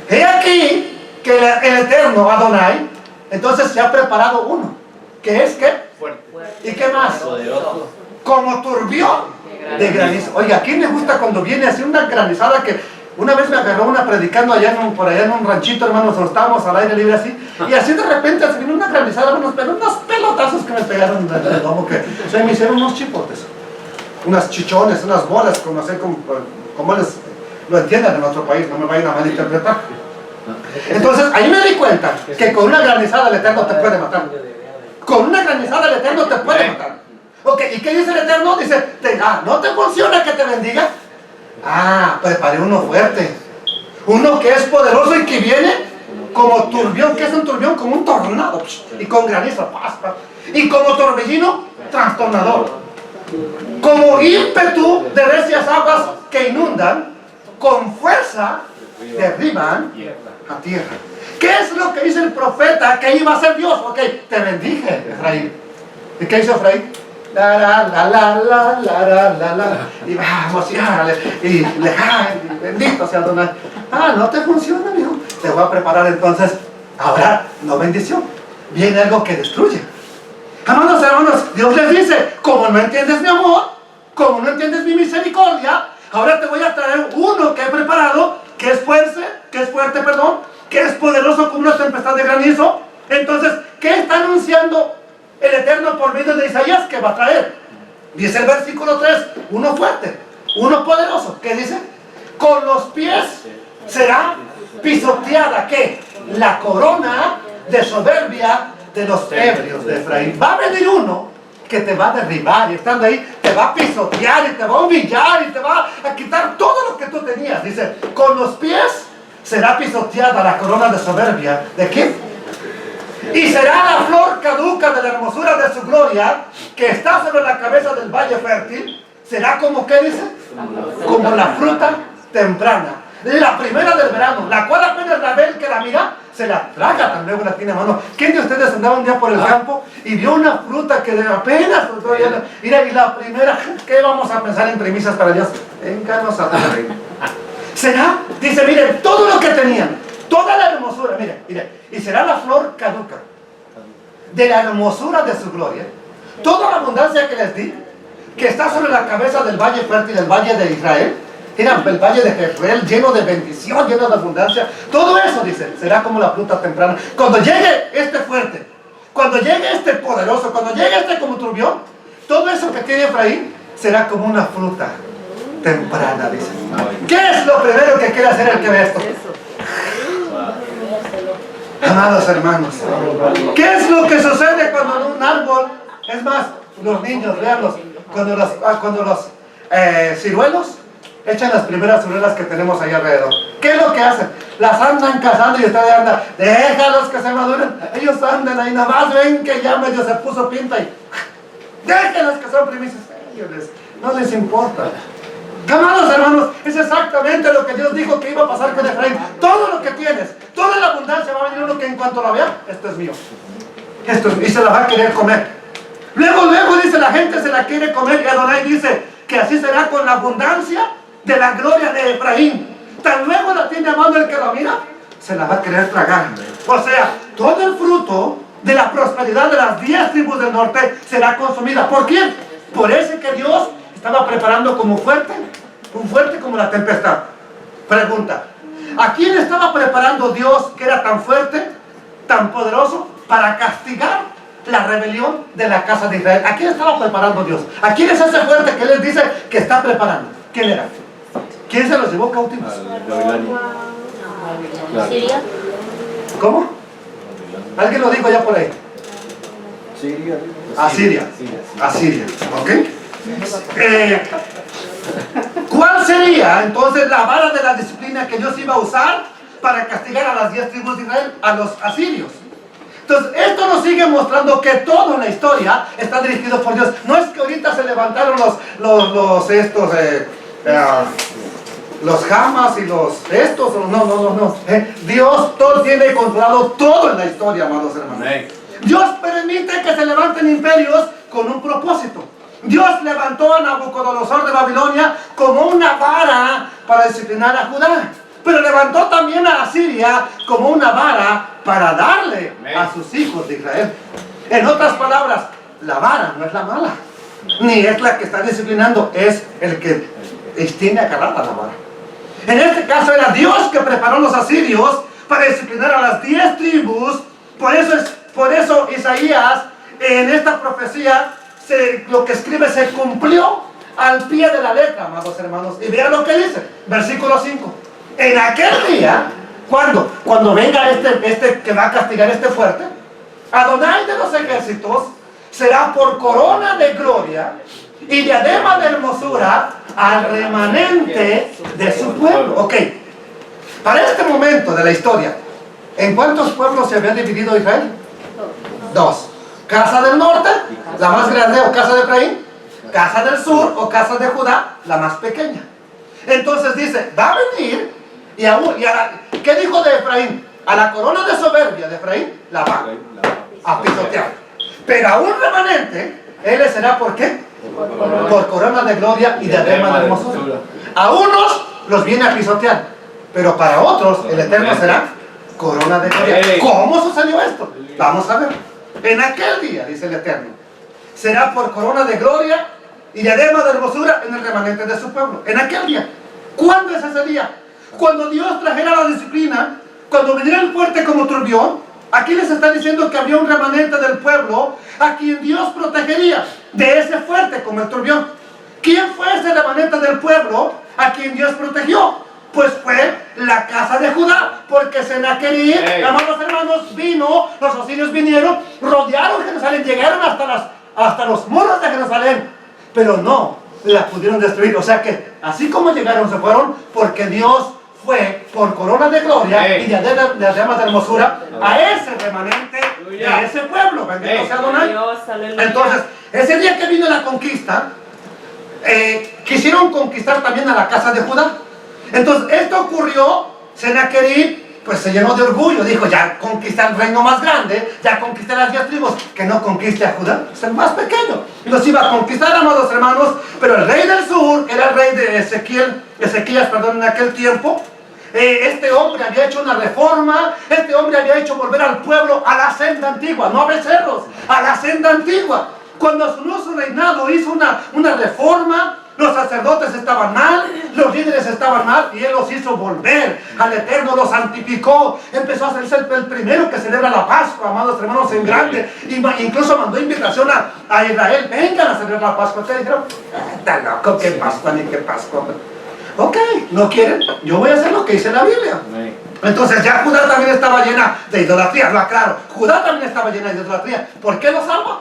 He aquí que el Eterno Adonai, entonces se ha preparado uno, que es ¿qué?
Fuerte.
¿Y qué más?
Poderoso.
Como turbión de granizo. Oiga, ¿a quién le gusta cuando viene así una granizada que una vez me agarró una predicando allá por allá en un ranchito, hermanos, donde estábamos al aire libre así, y así de repente se vino una granizada, unos pelotazos que me pegaron en el lomo, que me hicieron unos chipotes, unas chichones, unas bolas, no sé cómo les lo entiendan en nuestro país, no me vayan a malinterpretar. Entonces, ahí me di cuenta que con una granizada el Eterno te puede matar. Con una granizada el Eterno te puede matar. Ok, ¿y qué dice el Eterno? Dice, ¿no te funciona que te bendiga? Preparé uno fuerte. Uno que es poderoso y que viene como turbión. ¿Qué es un turbión? Como un tornado. Y con granizo. Y como torbellino, trastornador. Como ímpetu de recias aguas que inundan, con fuerza derriban a tierra. ¿Qué es lo que dice el profeta que iba a ser Dios? Ok, te bendije, Efraín. ¿Y qué hizo Efraín? Y vamos, y bendito sea Adonai. No te funciona, mijo. Te voy a preparar entonces. Ahora, no bendición. Viene algo que destruye. Amados hermanos, Dios les dice, como no entiendes mi amor, como no entiendes mi misericordia, ahora te voy a traer uno que he preparado, que es fuerte, que es poderoso como una tempestad de granizo. Entonces, ¿qué está anunciando el Eterno por medio de Isaías que va a traer? Dice el versículo 3, uno fuerte, uno poderoso. ¿Qué dice? Con los pies será pisoteada, ¿qué? La corona de soberbia de los ebrios de Efraín. Va a venir uno que te va a derribar y estando ahí te va a pisotear y te va a humillar y te va a quitar todo lo que tú tenías. Dice, con los pies será pisoteada la corona de soberbia. ¿De qué? Y será la flor caduca de la hermosura de su gloria, que está sobre la cabeza del valle fértil. Será como, ¿qué dice? Como la fruta temprana, la primera del verano, la cual apenas la ve el que la mira, se la traga, tan luego la tiene a mano. ¿Quién de ustedes andaba un día por el campo y vio una fruta que de apenas, mira, y la primera, ¿qué vamos a pensar en premisas para Dios? Vénganos a reír. Será, dice, miren, todo lo que tenían, toda la hermosura, mire, y será la flor caduca de la hermosura de su gloria, toda la abundancia que les di, que está sobre la cabeza del valle fértil, el valle de Israel, era el valle de Jezreel, lleno de bendición, lleno de abundancia. Todo eso, dice, será como la fruta temprana. Cuando llegue este fuerte, cuando llegue este poderoso, cuando llegue este como turbión, todo eso que tiene Efraín será como una fruta temprana, dice. ¿Qué es lo primero que quiere hacer el que ve esto? Amados hermanos, ¿qué es lo que sucede cuando un árbol, es más, los niños, veanlos, cuando los ciruelos echan las primeras ciruelas que tenemos ahí alrededor? ¿Qué es lo que hacen? Las andan cazando y ustedes andan, déjalos que se maduren. Ellos andan ahí, nada más ven que ya medio se puso pinta y déjenlos que son primicias. No les importa. Amados hermanos, es exactamente lo que Dios dijo que iba a pasar con Efraín. Todo lo que tienes, toda la abundancia, va a venir uno que en cuanto la vea, esto es mío. Y se la va a querer comer. Luego dice, la gente se la quiere comer, y Adonai dice que así será con la abundancia de la gloria de Efraín. Tan luego la tiene a mano el que la mira, se la va a querer tragar. O sea, todo el fruto de la prosperidad de las 10 tribus del norte será consumida. ¿Por quién? Por ese que Dios estaba preparando como fuerte, un fuerte como la tempestad. Pregunta, ¿a quién estaba preparando Dios que era tan fuerte, tan poderoso, para castigar la rebelión de la casa de Israel? ¿A quién estaba preparando Dios? ¿A quién es ese fuerte que les dice que está preparando? ¿Quién era? ¿Quién se los llevó cautivos?
¿Siria?
¿Cómo? ¿Alguien lo dijo ya por ahí? Asiria. Asiria, ¿ok? ¿Cuál sería entonces la vara de la disciplina que Dios iba a usar para castigar a las 10 tribus de Israel? A los asirios. Entonces, esto nos sigue mostrando que todo en la historia está dirigido por Dios. No es que ahorita se levantaron los Hamas y no. Dios todo tiene controlado todo en la historia, amados hermanos. Dios permite que se levanten imperios con un propósito. Dios levantó a Nabucodonosor de Babilonia como una vara para disciplinar a Judá. Pero levantó también a Asiria como una vara para darle a sus hijos de Israel. En otras palabras, la vara no es la mala, ni es la que está disciplinando, es el que tiene agarrada la vara. En este caso era Dios que preparó a los asirios para disciplinar a las 10 tribus. Por eso Isaías, en esta profecía, lo que escribe se cumplió al pie de la letra, amados hermanos. Y vean lo que dice, versículo 5. En aquel día, cuando venga este que va a castigar este fuerte, Adonai de los ejércitos será por corona de gloria y diadema de hermosura al remanente de su pueblo. Ok, para este momento de la historia, ¿en cuántos pueblos se había dividido Israel? 2. Casa del norte, la más grande, o casa de Efraín. Casa del sur, o casa de Judá, la más pequeña. Entonces dice, va a venir, ¿qué dijo de Efraín? A la corona de soberbia de Efraín, la va a pisotear. Pero a un remanente, él le será, ¿por qué? Por corona de gloria y diadema de hermosura. A unos los viene a pisotear, pero para otros el Eterno será corona de gloria. ¿Cómo sucedió esto? Vamos a ver. En aquel día, dice el Eterno, será por corona de gloria y diadema de hermosura en el remanente de su pueblo. En aquel día. ¿Cuándo es ese día? Cuando Dios trajera la disciplina, cuando viniera el fuerte como turbión. Aquí les está diciendo que había un remanente del pueblo a quien Dios protegería de ese fuerte como el turbión. ¿Quién fue ese remanente del pueblo a quien Dios protegió? Pues fue la casa de Judá, porque Sennacherib, amados hermanos, vino, los asirios vinieron, rodearon Jerusalén, llegaron hasta los muros de Jerusalén, pero no la pudieron destruir. O sea que así como llegaron, se fueron, porque Dios fue por corona de gloria y diadema de hermosura a ese remanente de ese pueblo. Bendito sea Adonai. Entonces, ese día que vino la conquista, quisieron conquistar también a la casa de Judá. Entonces, esto ocurrió. Sennacherib pues se llenó de orgullo, dijo, ya conquisté el reino más grande, ya conquisté las 10 tribus, que no conquiste a Judá, es el más pequeño. Y los iba a conquistar, amados hermanos, pero el rey del sur era el rey de Ezequías, en aquel tiempo. Este hombre había hecho una reforma, este hombre había hecho volver al pueblo a la senda antigua, no a becerros, a la senda antigua. Cuando asumió su reinado hizo una reforma. Los sacerdotes estaban mal, los líderes estaban mal, y él los hizo volver al Eterno, los santificó. Empezó a ser el primero que celebra la Pascua, amados hermanos, en grande. Incluso mandó invitación a Israel, vengan a celebrar la Pascua. Ustedes dijeron, está loco, qué Pascua ni qué Pascua. Ok, no quieren, yo voy a hacer lo que dice la Biblia. Entonces ya Judá también estaba llena de idolatría, lo aclaro. Judá también estaba llena de idolatría. ¿Por qué lo salva?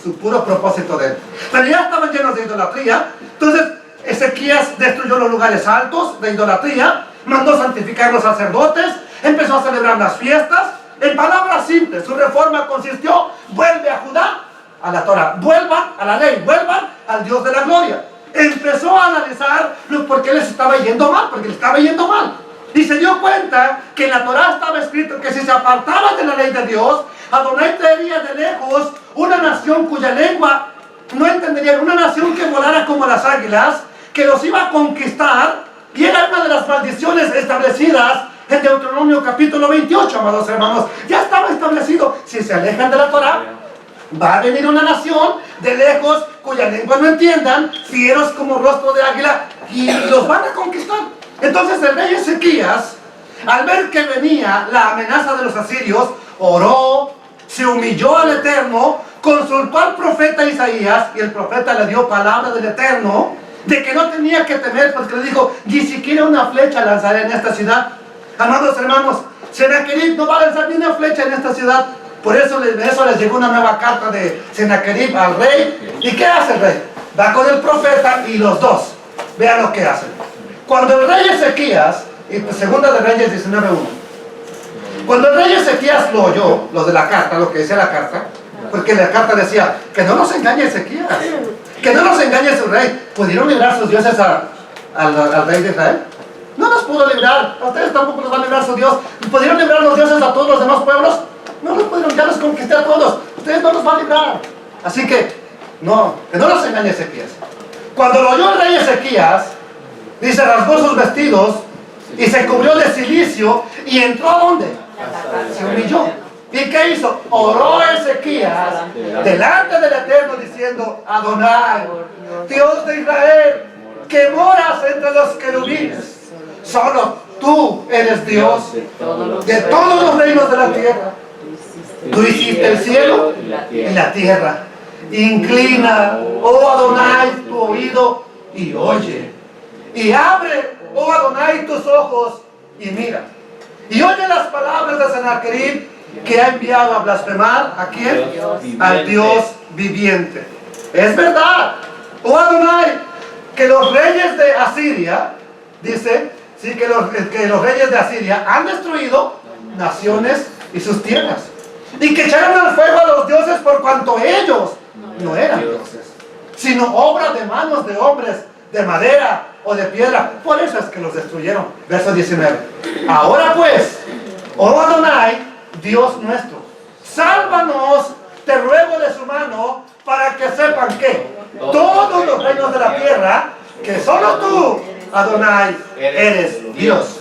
Su puro propósito de él. Pero ya estaban llenos de idolatría. Entonces Ezequías destruyó los lugares altos de idolatría, mandó santificar los sacerdotes, empezó a celebrar las fiestas. En palabras simples, su reforma consistió: vuelve a Judá, a la Torah, vuelvan a la ley, vuelvan al Dios de la gloria. Empezó a analizar por qué les estaba yendo mal, porque les estaba yendo mal. Y se dio cuenta que en la Torah estaba escrito que si se apartaban de la ley de Dios, Adonai traería de lejos una nación cuya lengua no entenderían, una nación que volara como las águilas, que los iba a conquistar, y era una de las maldiciones establecidas en Deuteronomio capítulo 28, amados hermanos. Ya estaba establecido: si se alejan de la Torah, va a venir una nación de lejos cuya lengua no entiendan, fieros como rostro de águila, y los van a conquistar. Entonces el rey Ezequías, al ver que venía la amenaza de los asirios, oró, se humilló al Eterno, consultó al profeta Isaías, y el profeta le dio palabra del Eterno de que no tenía que temer, porque le dijo: ni siquiera una flecha lanzaré en esta ciudad. Amados hermanos, Sennacherib no va a lanzar ni una flecha en esta ciudad. Por eso les llegó una nueva carta de Sennacherib al rey. ¿Y qué hace el rey? Va con el profeta y los dos, vean lo que hacen. Cuando el rey Ezequías, y segunda de Reyes 19:1, cuando el rey Ezequías lo oyó, lo de la carta, lo que decía la carta, porque la carta decía: que no nos engañe Ezequías, que no nos engañe su rey. ¿Pudieron librar sus dioses al rey de Israel? No los pudo librar. A ustedes tampoco los va a librar su Dios. ¿Pudieron librar los dioses a todos los demás pueblos? No los pudieron, ya los conquisté a todos. Ustedes no los van a librar. Así que No, que no los engañe Ezequías. Cuando lo oyó el rey Ezequías, dice, rasgó sus vestidos y se cubrió de cilicio y entró ¿a dónde? Se humilló. ¿Y qué hizo? Oró Ezequías delante del Eterno diciendo, Adonai, Dios de Israel, que moras entre los querubines, solo tú eres Dios de todos los reinos de la tierra. Tú hiciste el cielo y la tierra. Inclina, oh Adonai, tu oído y oye. Y abre, oh Adonai, tus ojos y mira. Y oye las palabras de Sennacherib, que ha enviado a blasfemar ¿a quién? Al Dios viviente. Es verdad, oh Adonai, que los reyes de Asiria, dice, sí, que los reyes de Asiria han destruido naciones y sus tierras, y que echaron al fuego a los dioses por cuanto ellos no eran dioses, sino obra de manos de hombres, de madera o de piedra. Por eso es que los destruyeron. Verso 19. Ahora pues, oh Adonai, Dios nuestro, sálvanos, te ruego de su mano, para que sepan que todos los reinos de la tierra, que solo tú, Adonai, eres Dios.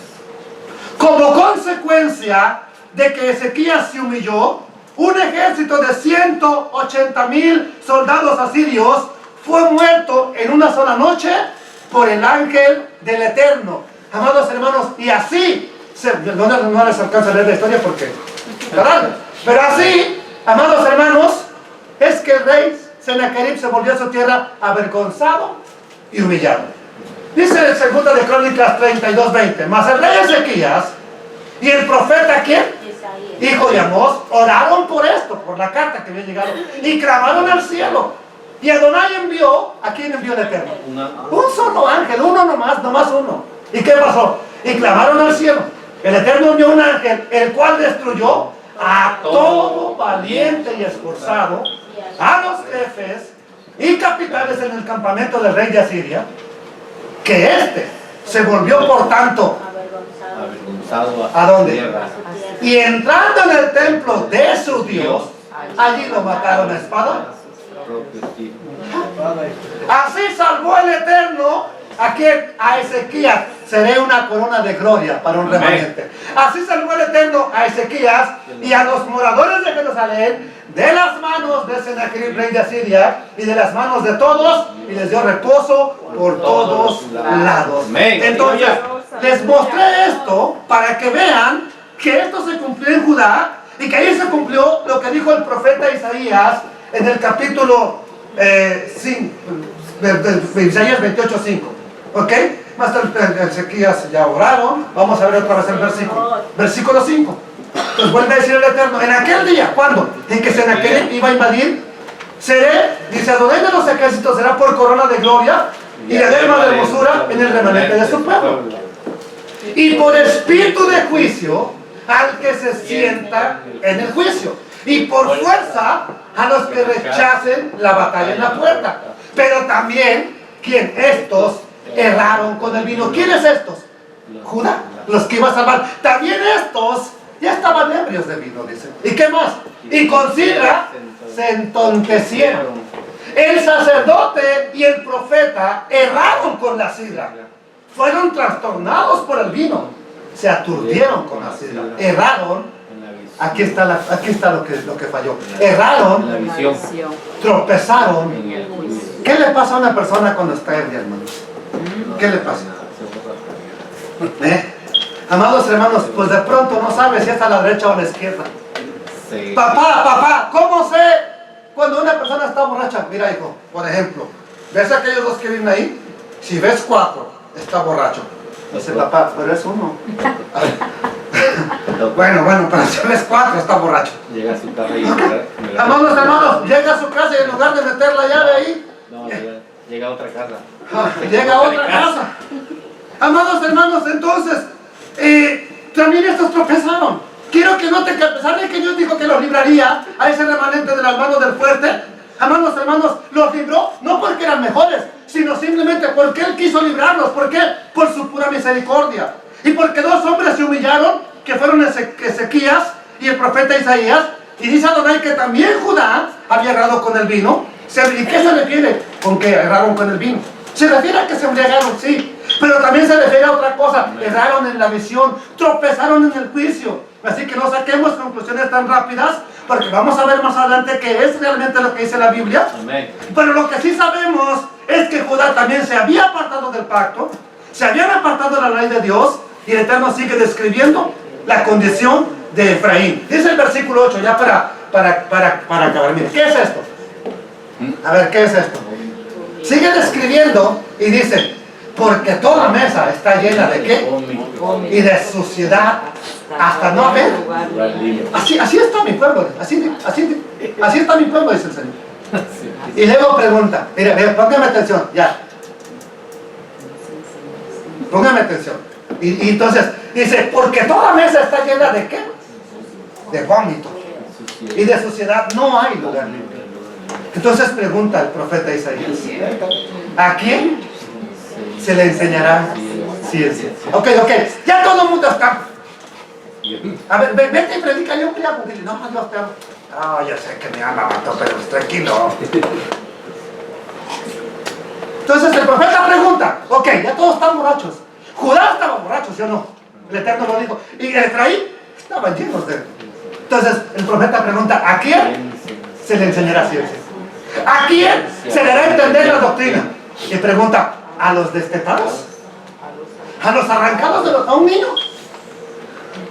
Como consecuencia de que Ezequías se humilló, un ejército de 180,000 soldados asirios fue muerto en una sola noche por el ángel del Eterno. Amados hermanos, y así, no les alcanza a leer la historia porque, pero así, amados hermanos, es que el rey Sennacherib se volvió a su tierra avergonzado y humillado. Dice en 2 de Crónicas 32:20, mas el rey Ezequías y el profeta, ¿quién? Hijo de Amós, oraron por esto, por la carta que había llegado, y clamaron al cielo. Y Adonai envió, ¿a quién envió el Eterno? Un solo ángel, uno nomás uno. ¿Y qué pasó? Y clamaron al cielo. El Eterno envió un ángel, el cual destruyó a todo valiente y esforzado, a los jefes y capitanes en el campamento del rey de Asiria, que éste se volvió por tanto
avergonzado
¿a dónde?
tierra.
Y entrando en el templo de su Dios, allí lo mataron a espada. Así salvó el Eterno a quien, a Ezequías, seré una corona de gloria para un remanente. Así salvó el Eterno a Ezequías y a los moradores de Jerusalén de las manos de Sennacherib, rey de Asiria, y de las manos de todos, y les dio reposo por todos lados. Entonces, les mostré esto para que vean que esto se cumplió en Judá, y que ahí se cumplió lo que dijo el profeta Isaías en el capítulo 5, de Isaías 28:5. ¿Ok? Más tarde Ezequías ya oraron. Vamos a ver otra vez el versículo. Versículo 5. Entonces vuelve a decir el Eterno, en aquel día, ¿cuándo? En que Sennacherib iba a invadir, seré, dice, Adonai de los ejércitos será por corona de gloria y de derma de hermosura en el remanente de su pueblo. Y por espíritu de juicio al que se sienta en el juicio. Y por fuerza a los que rechacen la batalla en la puerta. Pero también, ¿quién? Estos erraron con el vino. ¿Quiénes estos? Judá, los que iba a salvar. También estos ya estaban ebrios de vino, dice. ¿Y qué más? Y con sidra se entontecieron. El sacerdote y el profeta erraron con la sidra. Fueron trastornados por el vino. Se aturdieron con la sidra. Erraron. Aquí está lo que falló. Erraron.
La visión.
Tropezaron.
En el juicio.
¿Qué le pasa a una persona cuando está ebria, hermanos? ¿Qué le pasa? Amados hermanos, pues de pronto no sabes si es a la derecha o a la izquierda.
Sí.
Papá, ¿cómo sé cuando una persona está borracha? Mira, hijo, por ejemplo, ¿ves a aquellos dos que vienen ahí? Si ves 4, está borracho. Dice papá, pero es uno. Bueno, pero si ves 4, está borracho.
Llega a su casa y
Amados hermanos, llega a su casa y en lugar de meter la llave ahí,
no, llega a otra casa.
llega a otra casa. Amados hermanos, entonces, también estos tropezaron. Quiero que noten que a pesar de que Dios dijo que los libraría a ese remanente de las manos del fuerte, amados hermanos, los libró no porque eran mejores, sino simplemente porque Él quiso librarlos. ¿Por qué? Por su pura misericordia. Y porque dos hombres se humillaron, que fueron Ezequías y el profeta Isaías. Y dice Adonai que también Judá había errado con el vino. ¿Y qué se refiere con que erraron con el vino? Se refiere a que se embriagaron, sí, pero también se refiere a otra cosa. Erraron en la visión, tropezaron en el juicio. Así que no saquemos conclusiones tan rápidas, porque vamos a ver más adelante qué es realmente lo que dice la Biblia.
Amén.
Pero lo que sí sabemos es que Judá también se había apartado del pacto, se habían apartado de la ley de Dios, y el Eterno sigue describiendo la condición de Efraín. Dice el versículo 8, ya para acabar. Mire, ¿qué es esto? A ver, ¿qué es esto? Sigue describiendo y dice, porque toda mesa está llena de ¿qué? Y de suciedad hasta no haber. Así está mi pueblo, así está mi pueblo, dice el Señor. Y luego pregunta, mire, póngame atención, ya. Póngame atención. Y entonces dice, porque toda mesa está llena de ¿qué? De vómito. Y de suciedad no hay lugar libre. Entonces pregunta el profeta Isaías, ¿a quién se le enseñará ciencia? Ok, ya todo el mundo está. A ver, vete y predica, yo te amo. Dile, no, Dios te amo. Ah, yo sé que me ama, pero tranquilo. Entonces el profeta pregunta, ok, ya todos están borrachos. Judá estaba borracho, ¿sí o no? El Eterno lo dijo. Y Efraín estaban llenos de... Entonces el profeta pregunta, ¿a quién se le enseñará ciencia? ¿A quién se le hará entender la doctrina? Y pregunta, ¿a los destetados? ¿A los arrancados a un niño?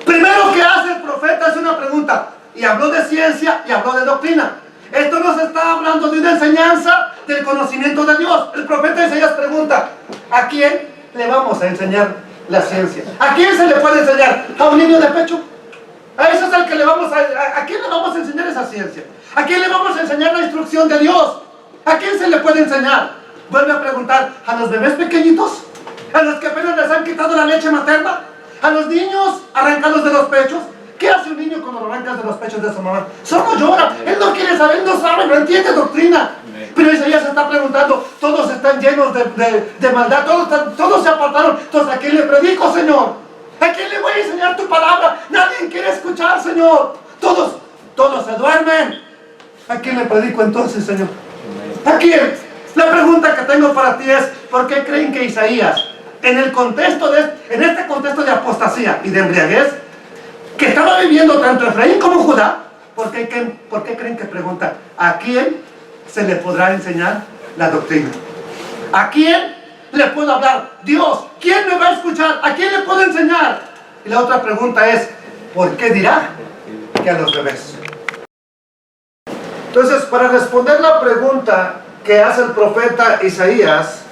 Primero que hace el profeta es una pregunta. Y habló de ciencia y habló de doctrina. Esto nos está hablando de una enseñanza del conocimiento de Dios. El profeta Isaías pregunta, ¿a quién le vamos a enseñar la ciencia? ¿A quién se le puede enseñar? ¿A un niño de pecho? A eso es al que le vamos ¿a quién le vamos a enseñar esa ciencia? ¿A quién le vamos a enseñar la instrucción de Dios? ¿A quién se le puede enseñar? Vuelve a preguntar, ¿a los bebés pequeñitos? ¿A los que apenas les han quitado la leche materna? ¿A los niños arrancados de los pechos? ¿Qué hace un niño cuando lo arrancas de los pechos de su mamá? Solo llora, él no quiere saber, él no sabe, no entiende doctrina. Pero Isaías se está preguntando, todos están llenos de maldad, todos se apartaron. Entonces, ¿a quién le predico, Señor? ¿A quién le voy a enseñar tu palabra? Nadie quiere escuchar, Señor. Todos se duermen. ¿A quién le predico entonces, Señor? ¿A quién? La pregunta que tengo para ti es, ¿por qué creen que Isaías, en este contexto de apostasía y de embriaguez, que estaba viviendo tanto Efraín como Judá, ¿por qué creen que pregunta, ¿a quién se le podrá enseñar la doctrina? ¿A quién le puedo hablar? Dios, ¿quién me va a escuchar? ¿A quién le puedo enseñar? Y la otra pregunta es, ¿por qué dirá que a los bebés? Entonces, para responder la pregunta que hace el profeta Isaías,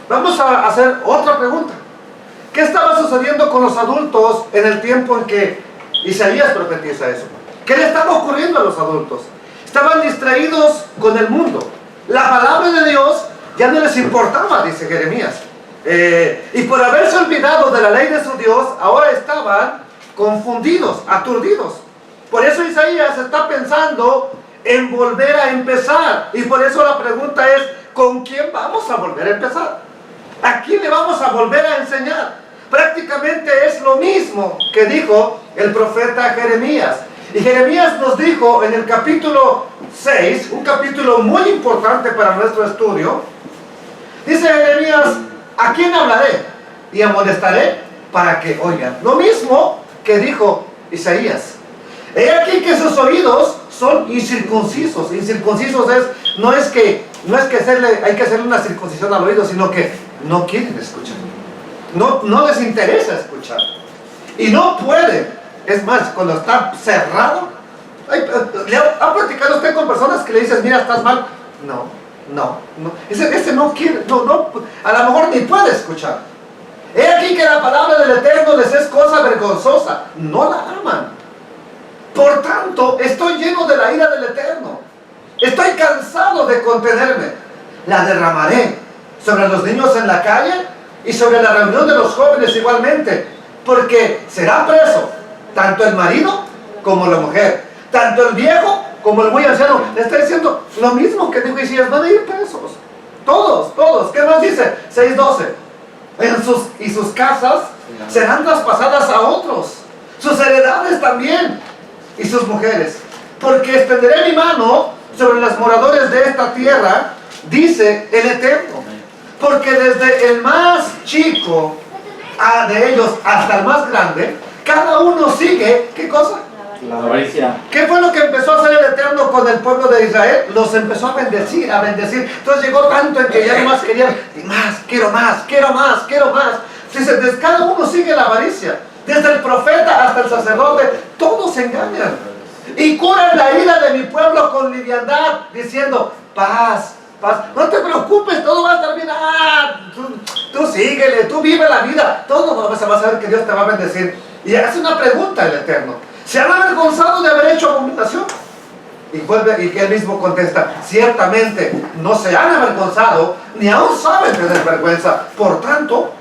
vamos a hacer otra pregunta. ¿Qué estaba sucediendo con los adultos en el tiempo en que Isaías profetiza eso? ¿Qué le estaba ocurriendo a los adultos? Estaban distraídos con el mundo. La palabra de Dios ya no les importaba, dice Jeremías. Y por haberse olvidado de la ley de su Dios, ahora estaban confundidos, aturdidos. Por eso Isaías está pensando en volver a empezar. Y por eso la pregunta es, ¿con quién vamos a volver a empezar? ¿A quién le vamos a volver a enseñar? Prácticamente es lo mismo que dijo el profeta Jeremías. Y Jeremías nos dijo en el capítulo 6, un capítulo muy importante para nuestro estudio, dice Jeremías, ¿a quién hablaré? Y amonestaré para que oigan. Lo mismo que dijo Isaías. He aquí que sus oídos son incircuncisos. Incircuncisos no es que hay que hacerle una circuncisión al oído, sino que no quieren escuchar. No les interesa escuchar. Y no pueden. Es más, cuando está cerrado, ¿ha platicado usted con personas que le dices, mira, estás mal? No. Ese no quiere, a lo mejor ni puede escuchar. He aquí que la palabra del Eterno les es cosa vergonzosa. No la aman. Por tanto, estoy lleno de la ira del Eterno. Estoy cansado de contenerme. La derramaré sobre los niños en la calle y sobre la reunión de los jóvenes igualmente, porque será preso tanto el marido como la mujer, tanto el viejo como el muy anciano. Le está diciendo lo mismo que dijo Isaías, van a ir presos. Todos. ¿Qué más dice? 6:12. Y sus casas serán traspasadas a otros, sus heredades también, y sus mujeres, porque extenderé mi mano sobre los moradores de esta tierra, dice el Eterno. Porque desde el más chico de ellos hasta el más grande, cada uno sigue, ¿qué cosa?
La avaricia.
¿Qué fue lo que empezó a hacer el Eterno con el pueblo de Israel? Los empezó a bendecir, a bendecir. Entonces llegó tanto en que ya nomás querían, y más, quiero más, quiero más, quiero más. Dice, desde cada uno sigue la avaricia. Desde el profeta hasta el sacerdote, todos se engañan. Y curan la ira de mi pueblo con liviandad, diciendo, paz, paz. No te preocupes, todo va a estar bien. Tú síguele, tú vive la vida. Todo vas a ver que Dios te va a bendecir. Y hace una pregunta el Eterno. ¿Se han avergonzado de haber hecho abominación? Y que él mismo contesta, ciertamente no se han avergonzado, ni aún saben tener vergüenza. Por tanto,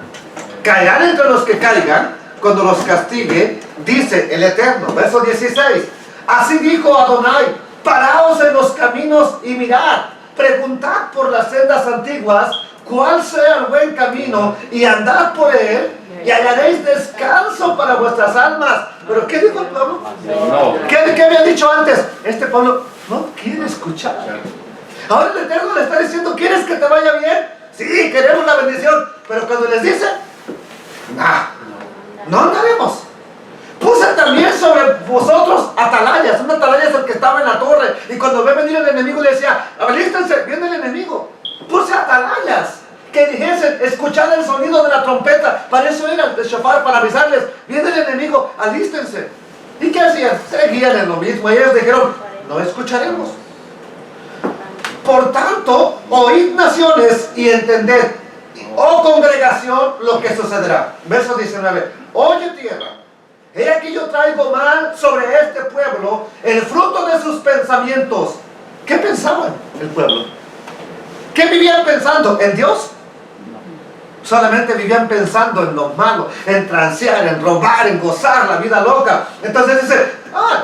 caerán entre los que caigan, cuando los castigue, dice el Eterno. Verso 16. Así dijo Adonai, paraos en los caminos y mirad, preguntad por las sendas antiguas, cuál sea el buen camino, y andad por él, y hallaréis descanso para vuestras almas. ¿Pero qué dijo el pueblo?
No.
¿Qué había dicho antes? Este pueblo no quiere escuchar. Ahora el Eterno le está diciendo, ¿quieres que te vaya bien? Sí, queremos la bendición. Pero cuando les dice, no andaremos. Puse también sobre vosotros atalayas. Un atalaya es el que estaba en la torre. Y cuando ve venir el enemigo le decía, alístense, viene el enemigo. Puse atalayas que dijesen, escuchad el sonido de la trompeta. Para eso era el shofar, para avisarles, viene el enemigo, alístense. ¿Y qué hacían? Seguían en lo mismo. Y ellos dijeron, no escucharemos. Por tanto, oíd naciones y entended, oh congregación, lo que sucederá. Verso 19. Oye tierra, he aquí yo traigo mal sobre este pueblo el fruto de sus pensamientos. ¿Qué pensaban el pueblo? ¿Qué vivían pensando? ¿En Dios? Solamente vivían pensando en lo malo, en transear, en robar, en gozar la vida loca. Entonces dice,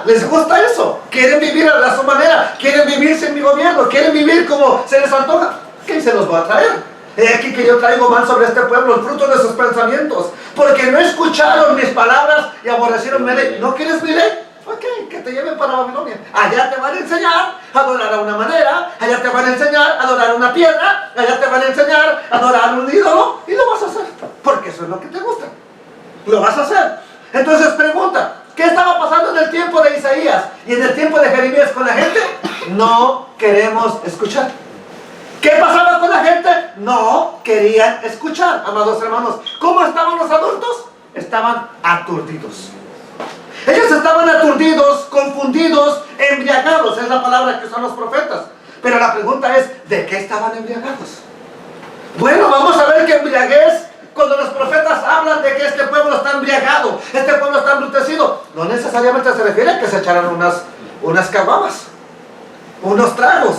les gusta eso. Quieren vivir a su manera, quieren vivir sin mi gobierno, quieren vivir como se les antoja. ¿Qué se los va a traer? He aquí que yo traigo mal sobre este pueblo el fruto de sus pensamientos, porque no escucharon mis palabras y aborrecieron mi ley. ¿No quieres mi ley? Ok, que te lleven para Babilonia. Allá te van a enseñar a adorar a una manera, allá te van a enseñar a adorar una piedra, allá te van a enseñar a adorar un ídolo, y lo vas a hacer, porque eso es lo que te gusta. Lo vas a hacer. Entonces pregunta, ¿qué estaba pasando en el tiempo de Isaías y en el tiempo de Jeremías con la gente? No queremos escuchar. ¿Qué pasaba con la gente? No querían escuchar, amados hermanos. ¿Cómo estaban los adultos? Estaban aturdidos. Ellos estaban aturdidos, confundidos, embriagados. Es la palabra que usan los profetas. Pero la pregunta es, ¿de qué estaban embriagados? Bueno, vamos a ver que embriaguez, cuando los profetas hablan de que este pueblo está embriagado, este pueblo está embrutecido, no necesariamente se refiere a que se echaran unas caguamas, unos tragos.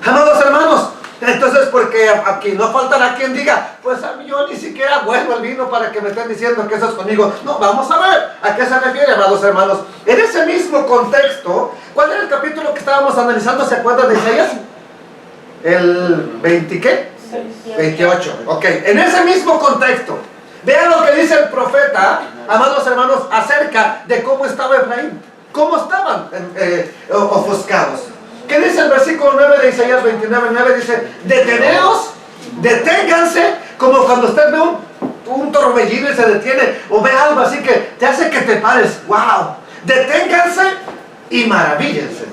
Amados hermanos, entonces, porque aquí no faltará quien diga, pues a mí yo ni siquiera huelo el vino para que me estén diciendo que eso es conmigo. No, vamos a ver a qué se refiere, amados hermanos. En ese mismo contexto, ¿cuál era el capítulo que estábamos analizando? ¿Se acuerdan de Isaías? ¿El 20 qué? 28. Ok, en ese mismo contexto, vean lo que dice el profeta, amados hermanos, acerca de cómo estaba Efraín. ¿Cómo estaban ofuscados? ¿Qué dice el versículo 9 de Isaías 29:9? Dice, deténganse, como cuando usted ve un torbellino y se detiene, o ve algo así que te hace que te pares. ¡Wow! Deténganse y maravíllense.